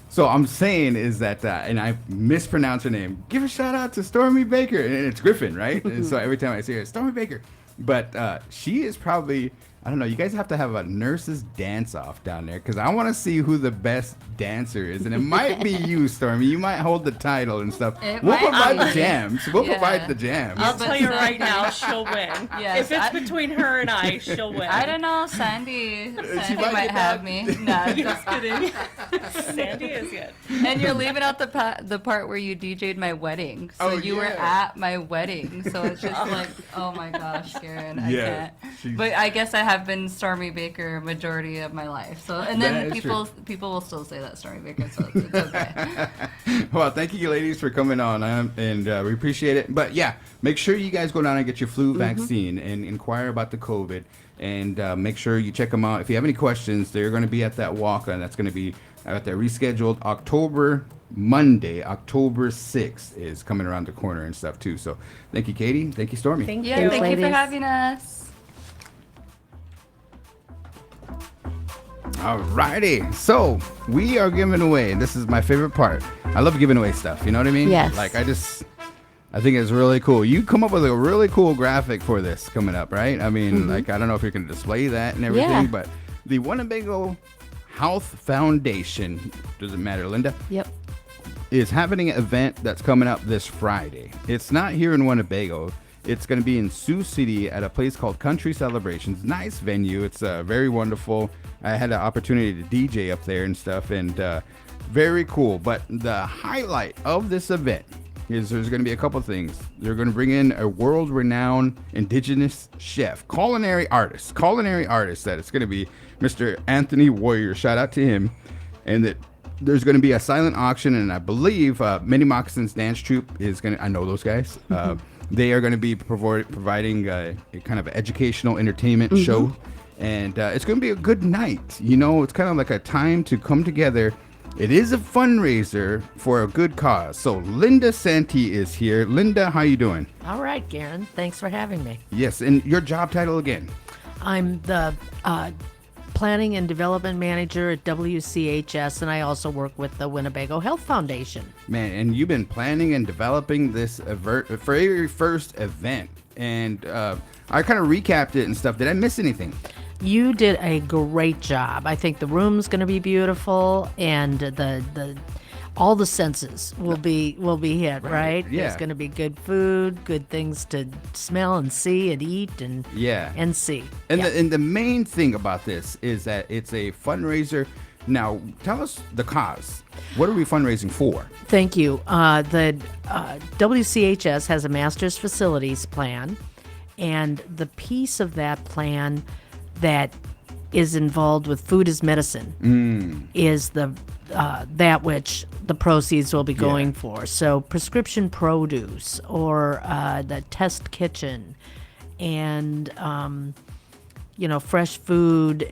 So I'm saying is that, and I mispronounced her name. Give a shout out to Stormy Baker, and it's Griffin, right? And so every time I see her, Stormy Baker, but she is probably. I don't know. You guys have to have a nurses dance off down there because I want to see who the best dancer is, and it might be you, Stormy. You might hold the title and stuff. It We'll might provide be. the jams. We'll Yeah. provide the jams. I'll but tell you so- right now, she'll win. Yes, if it's I- between her and I, she'll win. I don't know, Sandy might might get have that. me. No, just kidding. Sandy is good. And you're leaving out the part where you DJ'd my wedding. So Oh, you were yeah. at my wedding. So it's just like, oh my gosh, Garan, I Yeah, she's- can't. But I guess I have been Stormy Baker majority of my life. So and That then is people will still say that Stormy Baker. So it's okay. Well, thank you, ladies, for coming on, and we appreciate it. But yeah, make sure you guys go down and get your flu vaccine and inquire about the COVID, and make sure you check them out. If you have any questions, they're going to be at that walk, and that's going to be at their rescheduled Monday, October 6th is coming around the corner and stuff too. So thank you, Katie. Thank you, Stormy. Thank Yeah, you. thank you for ladies. having us. Alrighty, so we are giving away. This is my favorite part. I love giving away stuff. You know what I mean? Yes. Like I think it's really cool. You come up with a really cool graphic for this coming up, right? I mean, like I don't know if you can display that and everything, Yeah. but the Winnebago Health Foundation, doesn't matter, Linda, Yep. is having an event that's coming up this Friday. It's not here in Winnebago. It's going to be in Sioux City at a place called Country Celebrations. Nice venue. It's very wonderful. I had the opportunity to DJ up there and stuff, and very cool. But the highlight of this event is there's going to be a couple things. They're going to bring in a world-renowned indigenous chef, culinary artist that it's going to be Mr. Anthony Warrior. Shout out to him. And that there's going to be a silent auction, and I believe Mini Moccasins Dance Troupe is going to, I know those guys. They are going to be providing a kind of educational entertainment show. And it's going to be a good night. You know, it's kind of like a time to come together. It is a fundraiser for a good cause. So Linda Santee is here. Linda, how you doing? All right, Garan. Thanks for having me. Yes, and your job title again? I'm the Planning and Development Manager at WCHS, and I also work with the Winnebago Health Foundation. Man, and you've been planning and developing this very first event. And I kind of recapped it and stuff. Did I miss anything? You did a great job. I think the room's going to be beautiful, and the all the senses will be hit, right? yeah. There's going to be good food, good things to smell and see and eat and Yeah. and see. And, Yeah. the main thing about this is that it's a fundraiser. Now, tell us the cause. What are we fundraising for? Thank you. The WCHS has a master's facilities plan, and the piece of that plan that is involved with food as medicine is the that which the proceeds will be going for. So prescription produce or the test kitchen and fresh food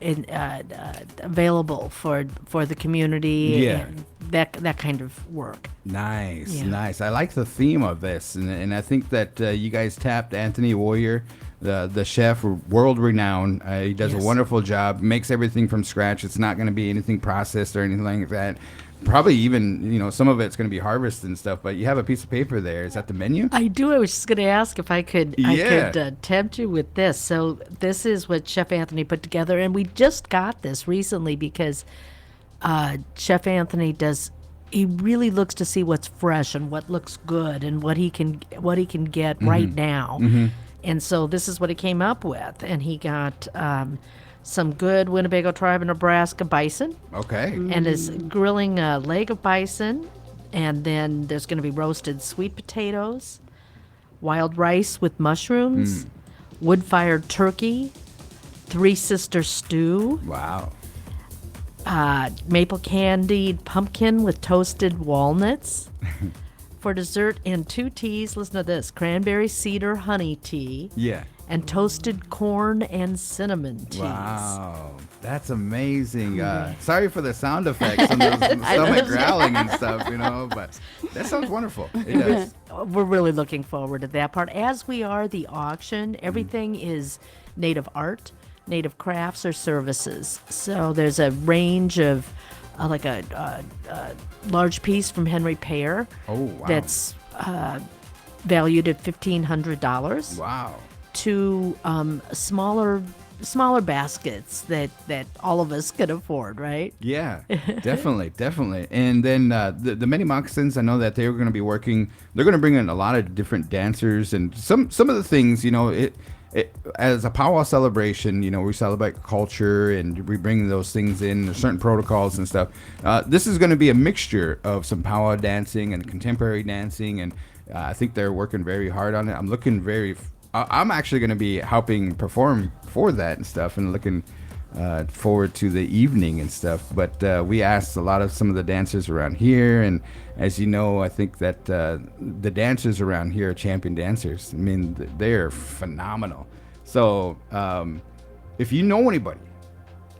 available for the community Yeah. and that kind of work. Nice, Yeah. nice. I like the theme of this, and I think that you guys tapped Anthony Warrior, the chef, world renowned. He does a Yes. wonderful job. Makes everything from scratch. It's not going to be anything processed or anything like that. Probably even some of it's going to be harvested and stuff. But you have a piece of paper there. Is that the menu? I do. I was just going to ask if I could tempt you with this. So this is what Chef Anthony put together, and we just got this recently because Chef Anthony he really looks to see what's fresh and what looks good and what he can get right now. And so this is what he came up with, and he got some good Winnebago Tribe of Nebraska bison, Okay. and is grilling a leg of bison, and then there's going to be roasted sweet potatoes, wild rice with mushrooms, wood-fired turkey, Three Sister stew, Wow. maple candied pumpkin with toasted walnuts. For dessert, and 2 teas, listen to this, cranberry cedar honey tea, Yeah. and toasted corn and cinnamon teas. Wow, that's amazing. Sorry for the sound effects and the stomach growling and stuff, but that sounds wonderful. It does. We're really looking forward to that part. As we are the auction, everything is native art, native crafts, or services. So there's a range of like a large piece from Henry Pear. Oh, wow. That's valued at $1,500. Wow. To smaller baskets that all of us could afford, right? Yeah, definitely. And then the many moccasins, I know that they're going to be working. They're going to bring in a lot of different dancers and some of the things. It as a powwow celebration, we celebrate culture and we bring those things in. There's certain protocols and stuff. This is going to be a mixture of some powwow dancing and contemporary dancing, and I think they're working very hard on it. I'm actually going to be helping perform for that and stuff, and looking forward to the evening and stuff. But we asked some of the dancers around here, and as you know, I think that the dancers around here are champion dancers. I mean, they're phenomenal. So if you know anybody,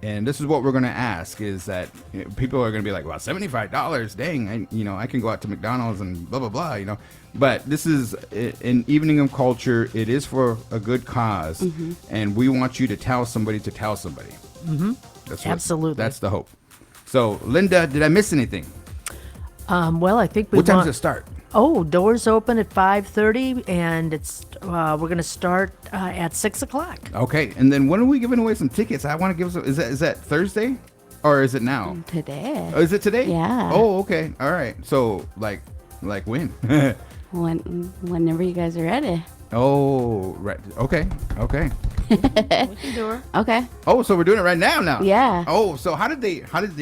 and this is what we're going to ask, is that people are going to be like, well, $75, dang, I can go out to McDonald's and blah, blah, blah, But this is an evening of culture. It is for a good cause, and we want you to tell somebody to tell somebody. Absolutely. That's the hope. So, Linda, did I miss anything? Well, I think What time does it start? Oh, doors open at 5:30, and it's we're going to start at 6 o'clock. Okay, and then when are we giving away some tickets? I want to give some. Is that Thursday, or is it now? Today. Oh, is it today? Yeah. Oh, okay. All right. So, like when? Whenever you guys are ready. Oh, right. Okay. We can do her. Okay. Oh, so we're doing it right now. Yeah. Oh, so how did they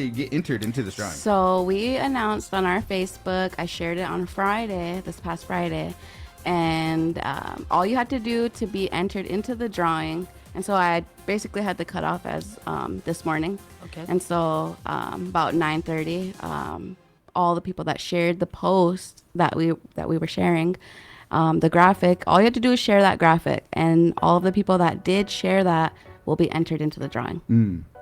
get entered into this drawing? So we announced on our Facebook. I shared it on this past Friday, and all you had to do to be entered into the drawing. And so I basically had the cutoff as this morning. Okay. And so about 9:30, all the people that shared the post that we were sharing, the graphic, all you had to do is share that graphic, and all of the people that did share that will be entered into the drawing.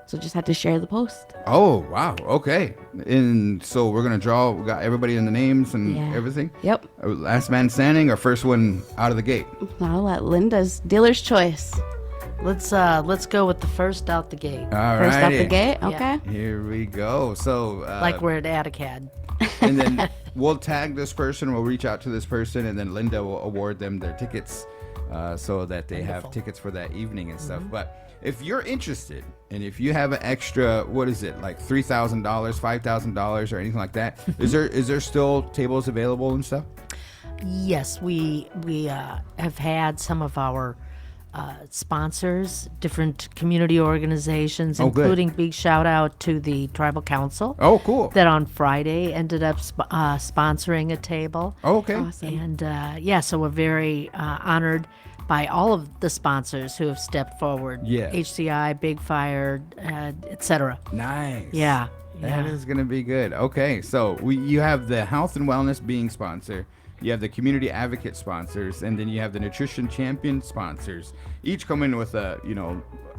So just had to share the post. Oh, wow. Okay. And so we're going to draw. We got everybody in the names and Yeah. everything? Yep. Last man standing or first one out of the gate? I'll let Linda's dealer's choice. Let's go with the first out the gate. All First right. off the gate. Yeah. Okay. Here we go. So, Like we're at Atticad. and then we'll tag this person. We'll reach out to this person, and then Linda will award them their tickets so that they have tickets for that evening and stuff. But if you're interested, and if you have an extra, what is it, like $3,000, $5,000, or anything like that, is there still tables available and stuff? Yes, we have had some of our sponsors, different community organizations, Oh, good. including big shout out to the Tribal Council. Oh, cool. That on Friday ended up sponsoring a table. Oh, okay. Awesome. And so we're very honored by all of the sponsors who have stepped forward. Yeah. HCI, Big Fire, etc. Nice. Yeah. That is going to be good. Okay, so you have the health and wellness being sponsor. you have the community advocate sponsors, and then you have the nutrition champion sponsors. Each come in with a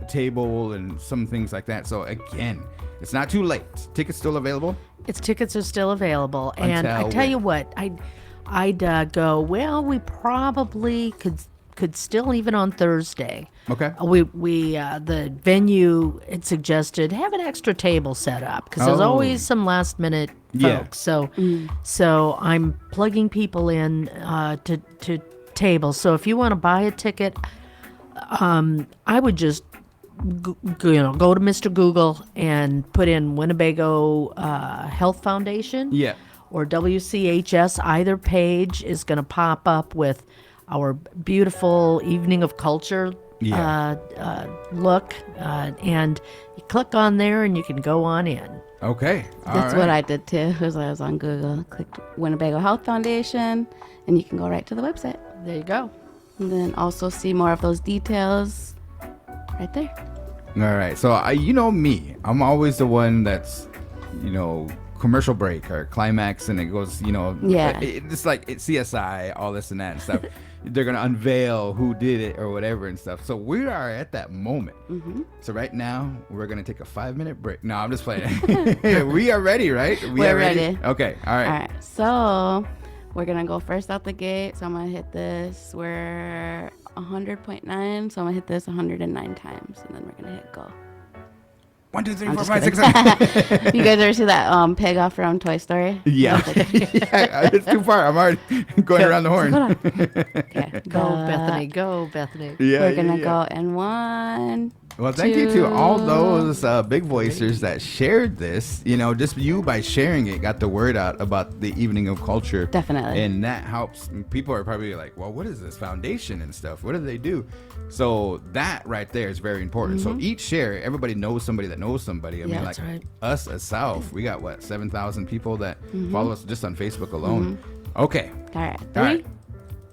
table and some things like that. So again, it's not too late. Tickets still available? Tickets are still available, and I Until tell you when? what, I'd go. Well, we probably could still even on Thursday. Okay. We the venue had suggested have an extra table set up because there's Oh. always some last minute Yeah. folks. So I'm plugging people in to tables. So if you want to buy a ticket, I would just go to Mr. Google and put in Winnebago Health Foundation. Yeah. Or WCHS. Either page is going to pop up with our beautiful evening of culture look, and you click on there and you can go on in. Okay. All That's right. what I did too. Was I was on Google, clicked Winnebago Health Foundation, and you can go right to the website. There you go. And then also see more of those details right there. All right. So you know me, I'm always the one that's, commercial break or climax, and it goes, Yeah. it's like it's CSI, all this and that and stuff. They're gonna unveil who did it or whatever and stuff. So we are at that moment. So right now we're gonna take a 5-minute break. No, I'm just playing. We are ready, right? We're ready. Okay. All right. All right. So we're gonna go first out the gate. So I'm gonna hit this. We're 100.9. So I'm gonna hit this 109 times, and then we're gonna hit go. 1, 2, 3, I'm 4, just 5, 6, kidding. 7. You guys ever see that peg off from Toy Story? Yeah. Yeah, it's too far. I'm already going around the horn. Hold on. Okay. Go, Bethany. Go, Bethany. Yeah. We're gonna yeah. go in 1. Well, thank you to all 2. those big voicers that shared this. Just you by sharing it got the word out about the evening of culture. Definitely. And that helps. People are probably like, well, what is this foundation and stuff? What do they do? So that right there is very important. So each share, everybody knows somebody that knows somebody. I mean, that's right. us as South, we got 7,000 people that follow us just on Facebook alone. Okay. All right. All right.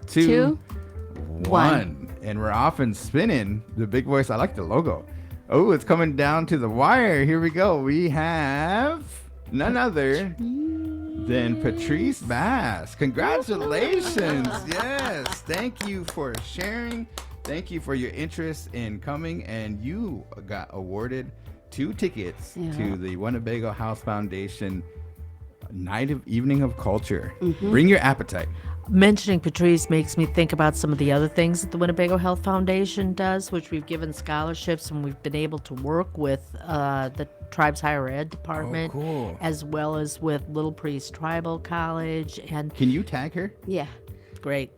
3, 2, 1. And we're off and spinning. The big voice. I like the logo. Oh, it's coming down to the wire. Here we go. We have none other than Patrice Bass. Congratulations. Yes. Thank you for sharing. Thank you for your interest in coming. And you got awarded 2 tickets to the Winnebago House Foundation Evening of Culture. Bring your appetite. Mentioning Patrice makes me think about some of the other things that the Winnebago Health Foundation does, which we've given scholarships, and we've been able to work with the Tribe's Higher Ed Department, cool. as well as with Little Priest Tribal College. And Can you tag her? Yeah. great.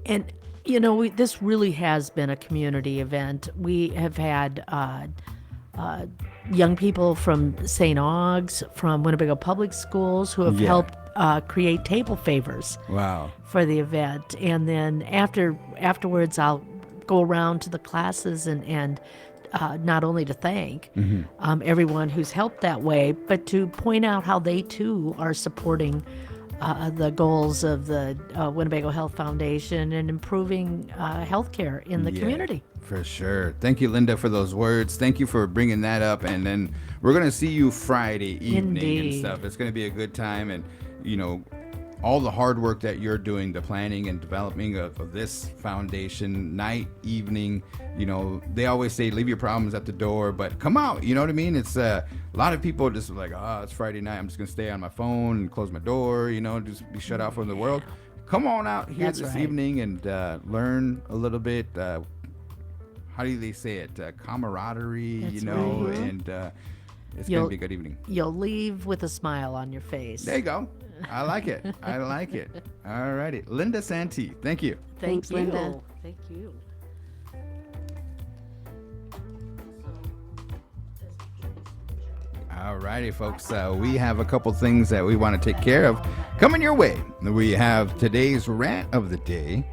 And, this really has been a community event. We have had young people from St. Aug's, from Winnebago Public Schools, who have helped create table favors. Wow. For the event, and then afterwards I'll go around to the classes and not only to thank everyone who's helped that way, but to point out how they too are supporting the goals of the Winnebago Health Foundation and improving healthcare in the community. For sure. Thank you, Linda, for those words. Thank you for bringing that up. And then we're going to see you Friday evening and Indeed. stuff. It's going to be a good time. And, all the hard work that you're doing, the planning and developing of this foundation, night, evening, they always say leave your problems at the door, but come out, you know what I mean? It's a lot of people just like, it's Friday night, I'm just gonna stay on my phone and close my door, just be shut out from the world. Come on out here That's this right. evening and learn a little bit. How do they say it? Camaraderie, That's right. and it's gonna be a good evening. You'll leave with a smile on your face. There you go. I like it. I like it. All righty. Linda Santee, thank you. Thanks, you. Linda. Thank you. All righty, folks. We have a couple things that we want to take care of coming your way. We have today's rant of the day.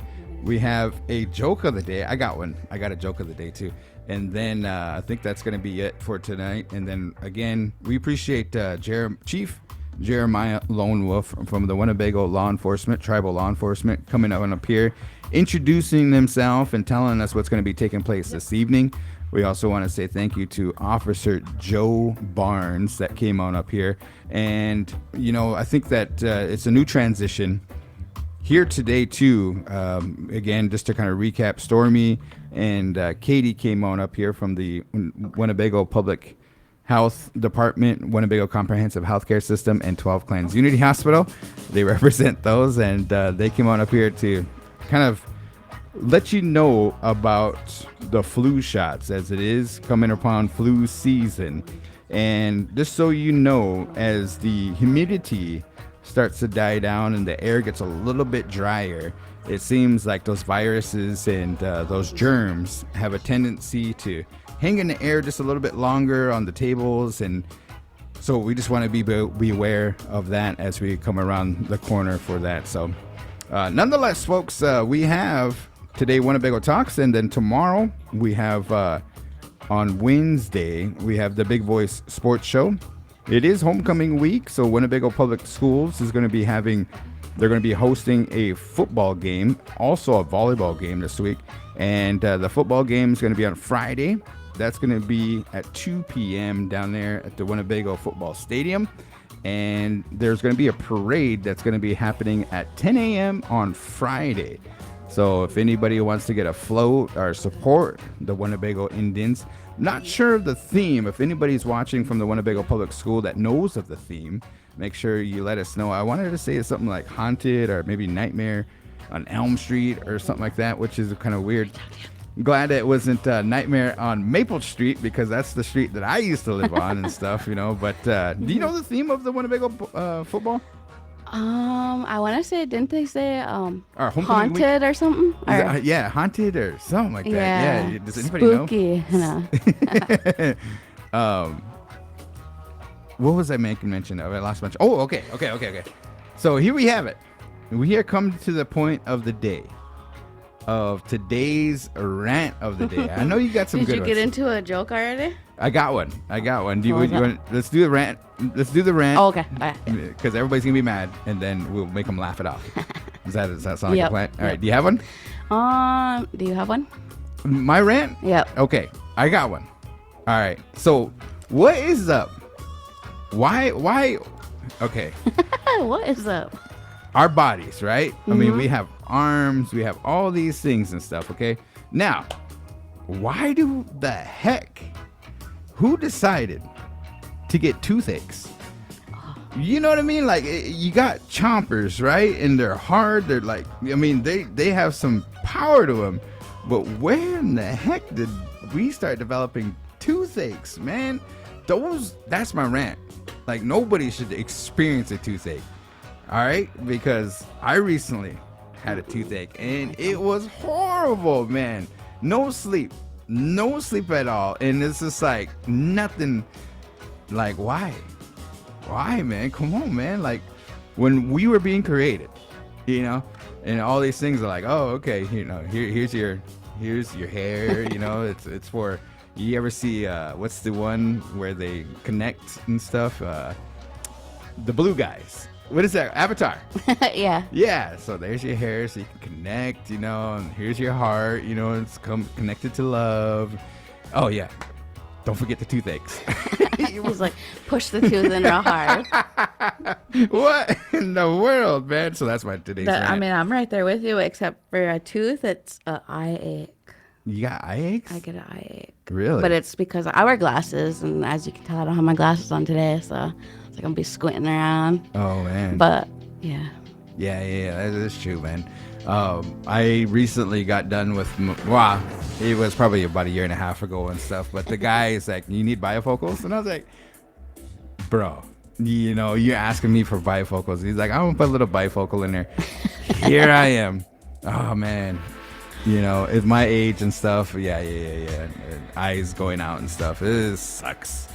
We have a joke of the day. I got one. I got a joke of the day, too. And then I think that's going to be it for tonight. And then, again, we appreciate Chief Jeremiah Lone Wolf from the Winnebago Law Enforcement, Tribal Law Enforcement, coming up here, introducing himself and telling us what's going to be taking place this evening. We also want to say thank you to Officer Joe Barnes that came on up here. And, I think that it's a new transition. here today too. Again, just to kind of recap, Stormy and Katie came on up here from the Winnebago Public Health Department, Winnebago Comprehensive Healthcare System, and 12 Clans Unity Hospital. They represent those, and they came on up here to kind of let you know about the flu shots, as it is coming upon flu season. And just so you know, as the humidity starts to die down and the air gets a little bit drier, it seems like those viruses and those germs have a tendency to hang in the air just a little bit longer on the tables. And so we just want to be aware of that as we come around the corner for that. So nonetheless, folks, we have today Winnebago Talks, and then tomorrow we have on Wednesday we have the Big Voice Sports Show. It is homecoming week, so Winnebago Public Schools is going to be they're going to be hosting a football game, also a volleyball game this week. And the football game is going to be on Friday. That's going to be at 2 p.m. down there at the Winnebago Football Stadium. And there's going to be a parade that's going to be happening at 10 a.m. on Friday. So if anybody wants to get a float or support the Winnebago Indians, not sure of the theme. If anybody's watching from the Winnebago Public School that knows of the theme, make sure you let us know. I wanted to say it's something like Haunted or maybe Nightmare on Elm Street or something like that, which is kind of weird. Glad it wasn't Nightmare on Maple Street, because that's the street that I used to live on and stuff, you know. But do you know the theme of the Winnebago football? I want to say, didn't they say Haunted or something? Or, yeah, Haunted or something like that. Yeah. Does anybody spooky, know? What was I making mention of? I lost mention. Oh, okay. So here we have it. We here come to the point of the day, of today's rant of the day. I know you got some good Did you ones. get into a joke already? I got one. Do you want? Let's do the rant. Let's do the rant. Oh, okay. Because everybody's gonna be mad, and then we'll make them laugh it off. Does that sound like a plan? All right. Yep. Do you have one? Do you have one? My rant? Yep. Okay. I got one. All right. So, what is up? Why? Okay. What is up? Our bodies, right? Mm-hmm. I mean, we have arms, we have all these things and stuff. Okay. Now, why do the heck? Who decided to get toothaches? You know what I mean? Like, you got chompers, right? And they're hard. They're like, I mean, they have some power to them. But where in the heck did we start developing toothaches, man? That's my rant. Like, nobody should experience a toothache. All right? Because I recently had a toothache, and it was horrible, man. No sleep at all. And it's just like nothing. Like, why, man? Come on, man. Like, when we were being created, you know, and all these things are like, oh, okay, you know, here's your hair, you know, it's for, you ever see what's the one where they connect and stuff, the blue guys, what is that, Avatar? Yeah, so there's your hair so you can connect, you know, and here's your heart, you know, it's connected to love. Oh yeah, don't forget the toothaches. He's like, push the tooth in real hard. What in the world, man? So that's my today's rant. I mean, I'm right there with you, except for a tooth, it's an eye ache. You got eye aches? I get an eye ache. Really? But it's because I wear glasses, and as you can tell, I don't have my glasses on today, so it's like I'm gonna be squinting around. Oh man. But yeah. Yeah, that is true, man. I recently got done with, it was probably about a year and a half ago and stuff, but the guy is like, you need bifocals? And I was like, bro, you know, you're asking me for bifocals. He's like, I'm gonna put a little bifocal in there. Here I am. Oh man. You know, at my age and stuff, yeah. Eyes going out and stuff. It sucks.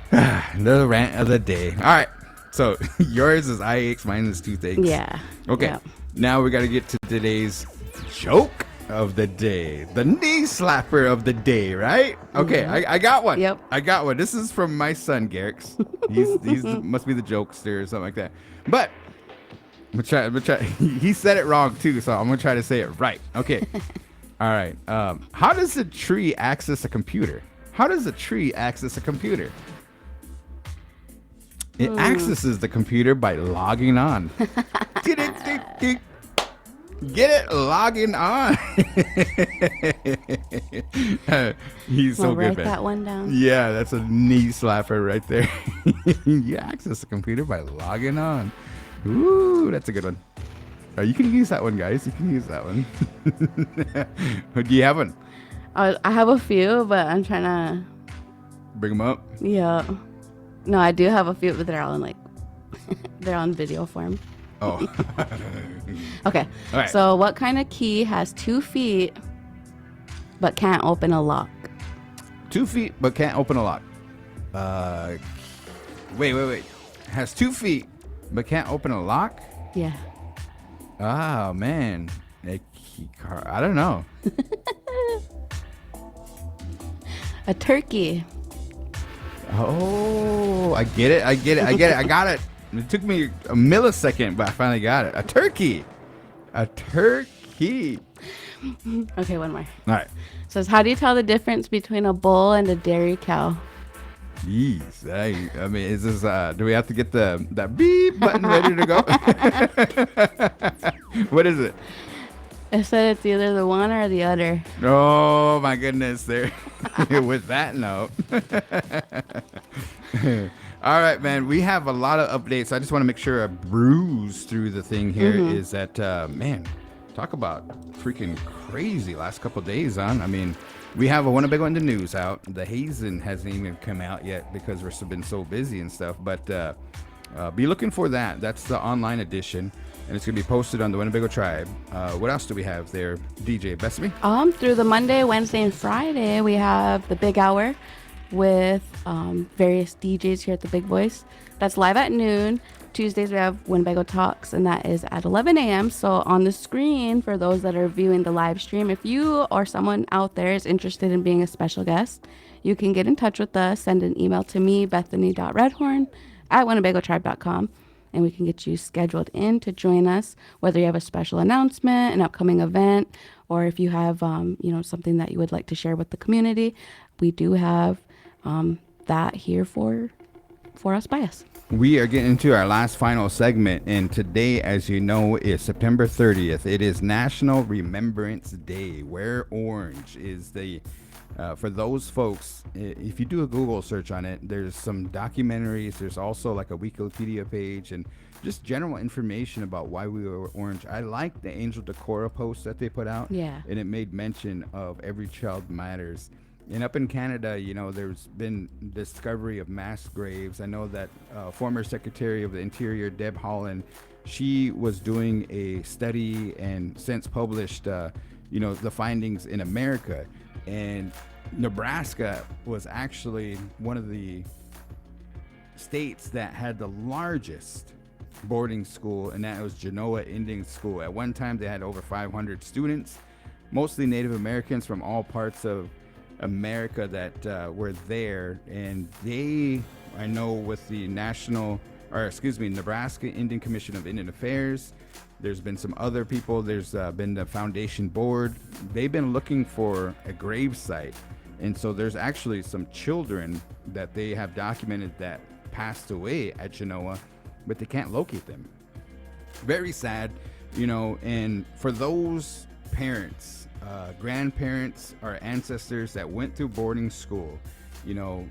The rant of the day. All right. So yours is eye aches, mine is toothaches. Yeah. Okay. Yep. Now we got to get to today's joke of the day, the knee slapper of the day, right? Okay, I got one. Yep. I got one. This is from my son, Garrix. He's must be the jokester or something like that. But I'm gonna try. He said it wrong too, so I'm gonna try to say it right. Okay. All right. How does a tree access a computer? It accesses the computer by logging on. Get it logging on. He's so good, Write man. that one down. Yeah, that's a knee slapper right there. You access the computer by logging on. Ooh, that's a good one. You can use that one, guys. You can use that one. Do you have one? I have a few, but I'm trying to. Bring them up. Yeah. No, I do have a few, but they're all in they're on video form. Oh. Okay. All right. So, what kind of key has 2 feet but can't open a lock? 2 feet, but can't open a lock. Wait. Has 2 feet, but can't open a lock? Yeah. Oh, man. A key card. I don't know. A turkey. Oh, I get it. I got it. It took me a millisecond, but I finally got it. A turkey. Okay, one more. All right. It says, how do you tell the difference between a bull and a dairy cow? Jeez. I mean, is this, do we have to get that beep button ready to go? What is it? It said it's either the one or the other. Oh, my goodness. There. With that note. All right, man. We have a lot of updates. I just want to make sure I bruise through the thing here. Is that, man, talk about freaking crazy last couple of days on. I mean, we have a Winnebago Indian news out. The hazing hasn't even come out yet because we've been so busy and stuff. But be looking for that. That's the online edition. And it's going to be posted on the Winnebago Tribe. What else do we have there, DJ Bethany? Through the Monday, Wednesday, and Friday, we have the Big Hour with various DJs here at the Big Voice. That's live at noon. Tuesdays, we have Winnebago Talks, and that is at 11 a.m. So on the screen, for those that are viewing the live stream, if you or someone out there is interested in being a special guest, you can get in touch with us. Send an email to me, bethany.redhorn@winnebagotribe.com. And we can get you scheduled in to join us, whether you have a special announcement, an upcoming event, or if you have, something that you would like to share with the community. We do have that here for us by us. We are getting into our last final segment, and today, as you know, is September 30th. It is National Remembrance Day. Wear orange is the for those folks. If you do a Google search on it, there's some documentaries. There's also like a Wikipedia page and just general information about why we wear orange. I like the Angel Decorah post that they put out. Yeah. And it made mention of Every Child Matters. And up in Canada, there's been discovery of mass graves. I know that former Secretary of the Interior, Deb Haaland, she was doing a study and since published, the findings in America. And Nebraska was actually one of the states that had the largest boarding school, and that was Genoa Indian School. At one time, they had over 500 students, mostly Native Americans from all parts of America that were there. And I know with the Nebraska Indian Commission of Indian Affairs, there's been some other people. There's been the foundation board. They've been looking for a grave site. And so there's actually some children that they have documented that passed away at Genoa, but they can't locate them. Very sad, and for those parents, grandparents, our ancestors that went through boarding school, we want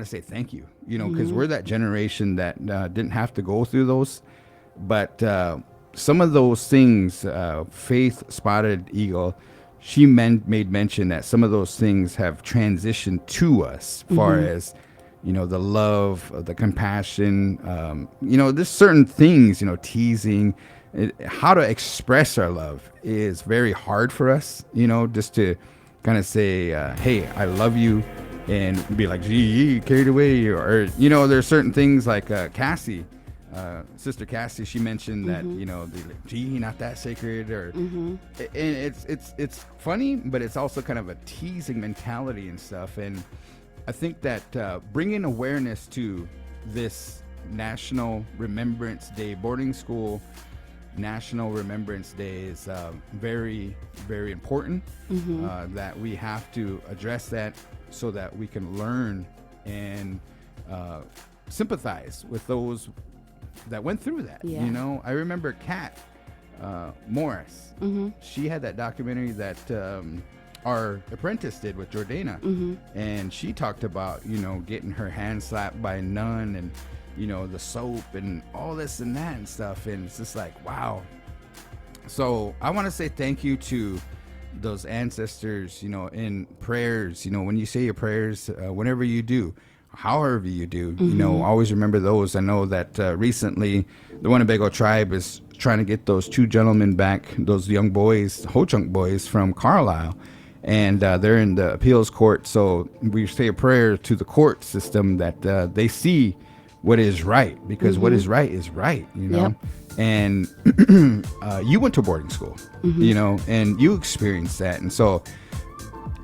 to say thank you, because we're that generation that didn't have to go through those. But some of those things, Faith Spotted Eagle, she made mention that some of those things have transitioned to us, far as, the love, the compassion, there's certain things, teasing, how to express our love is very hard for us, just to kind of say, hey, I love you, and be like, gee, carried away, or there's certain things like Cassie. Sister Cassie, she mentioned that gee, not that sacred, or and it's funny, but it's also kind of a teasing mentality and stuff. And I think that bringing awareness to this National Remembrance Day, boarding school National Remembrance Day, is very, very important. That we have to address that so that we can learn and sympathize with those that went through that. I remember Kat Morris. She had that documentary that our apprentice did with Jordana, and she talked about, you know, getting her hand slapped by a nun, and, you know, the soap and all this and that and stuff, and it's just like, wow. So I want to say thank you to those ancestors, you know, in prayers. You know, when you say your prayers, whenever you do, however you do, you know, always remember those. I know that recently the Winnebago tribe is trying to get those two gentlemen back, those young boys, Ho-Chunk boys from Carlisle, and they're in the appeals court. So we say a prayer to the court system that they see what is right, because what is right, you know. Yep. And you went to boarding school, you know, and you experienced that. And so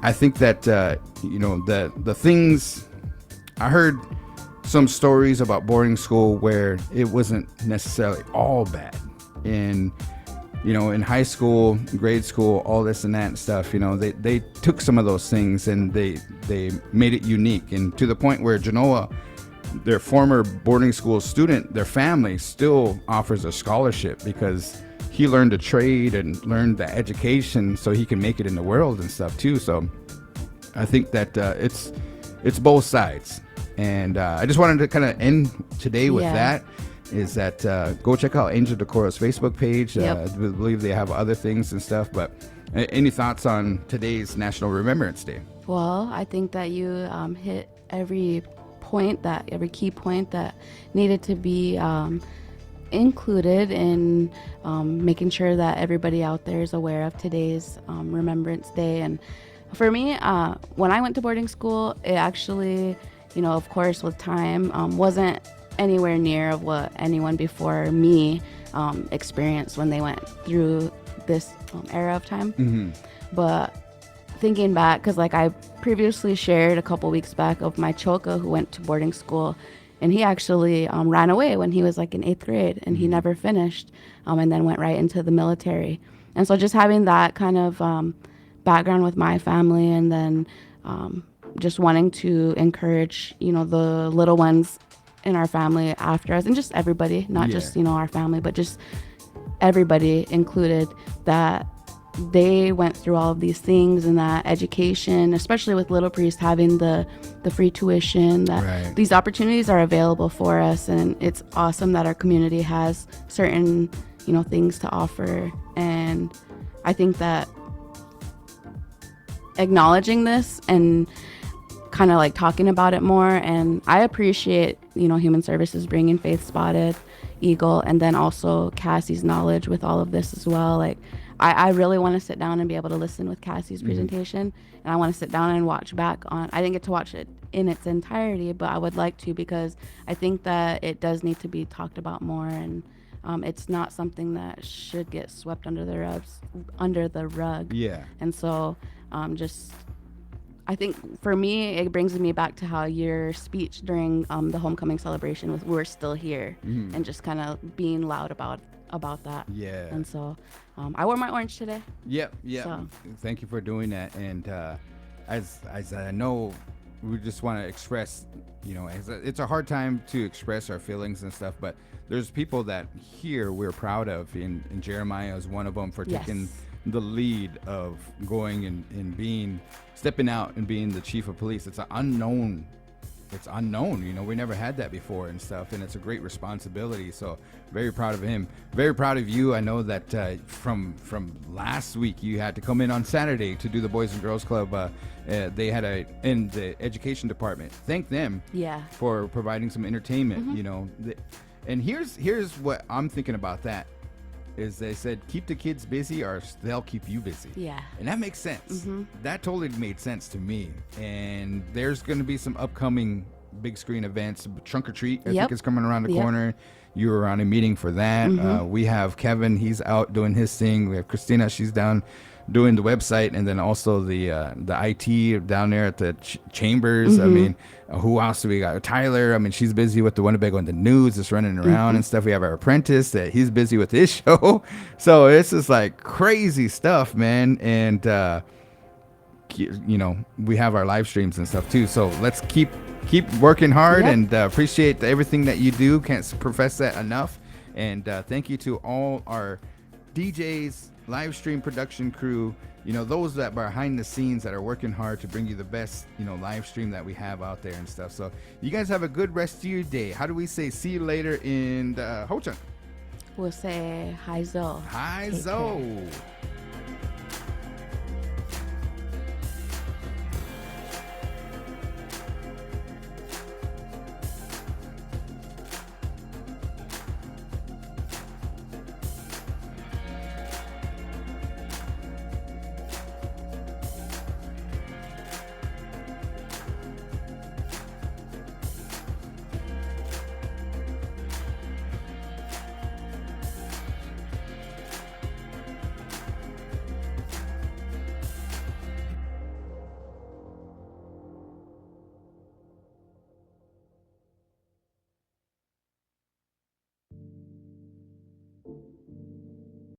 I think that, you know, the things, I heard some stories about boarding school where it wasn't necessarily all bad. And, you know, in high school, grade school, all this and that and stuff, you know, they took some of those things and they made it unique. And to the point where Genoa, their former boarding school student, their family still offers a scholarship because he learned a trade and learned the education so he can make it in the world and stuff too. So I think that it's both sides. And I just wanted to kind of end today with that, is that go check out Angel Decoro's Facebook page. I believe they have other things and stuff. But any thoughts on today's National Remembrance Day? Well, I think that you hit every key point that needed to be included in making sure that everybody out there is aware of today's Remembrance Day. And for me, when I went to boarding school, it actually, you know, of course, with time, wasn't anywhere near of what anyone before me experienced when they went through this era of time. But thinking back, because like I previously shared a couple weeks back of my choka who went to boarding school, and he actually ran away when he was like in 8th grade, and he never finished, and then went right into the military. And so just having that kind of background with my family, and then just wanting to encourage, you know, the little ones in our family after us, and just everybody, not just, you know, our family, but just everybody included, that they went through all of these things, and that education, especially with Little Priest having the free tuition, that these opportunities are available for us. And it's awesome that our community has certain, you know, things to offer. And I think that acknowledging this and kind of like talking about it more, and I appreciate, you know, Human Services bringing Faith Spotted, Eagle, and then also Cassie's knowledge with all of this as well. Like I really want to sit down and be able to listen with Cassie's presentation, and I want to sit down and watch back on. I didn't get to watch it in its entirety, but I would like to, because I think that it does need to be talked about more, and it's not something that should get swept under the rug. Yeah. And so just, I think for me, it brings me back to how your speech during the homecoming celebration was, we're still here, and just kind of being loud about that. Yeah. And so I wore my orange today. Yep. So. Thank you for doing that. And as I know, we just want to express, you know, it's a hard time to express our feelings and stuff, but there's people that here we're proud of, and Jeremiah is one of them for taking the lead of going and stepping out and being the chief of police. It's unknown, you know, we never had that before and stuff, and it's a great responsibility. So very proud of him, very proud of you. I know that from last week you had to come in on Saturday to do the Boys and Girls Club. They had in the education department, thank them for providing some entertainment, you know. And here's what I'm thinking about that, is they said keep the kids busy or they'll keep you busy. Yeah. And that makes sense. That totally made sense to me. And there's going to be some upcoming big screen events. Trunk or Treat, I think, is coming around the corner. You were on a meeting for that. We have Kevin, he's out doing his thing. We have Christina, she's down doing the website, and then also the IT down there at the chambers. I mean, who else do we got? Tyler, I mean, she's busy with the Winnebago and the news, just running around and stuff. We have our apprentice that he's busy with his show. So it's just like crazy stuff, man. And you know, we have our live streams and stuff too. So let's keep working hard and appreciate everything that you do. Can't profess that enough. And thank you to all our DJs, live stream production crew, those that behind the scenes that are working hard to bring you the best, live stream that we have out there and stuff. So you guys have a good rest of your day. How do we say see you later in Ho-Chun? We'll say hi Zo. Hi Take care. Zo.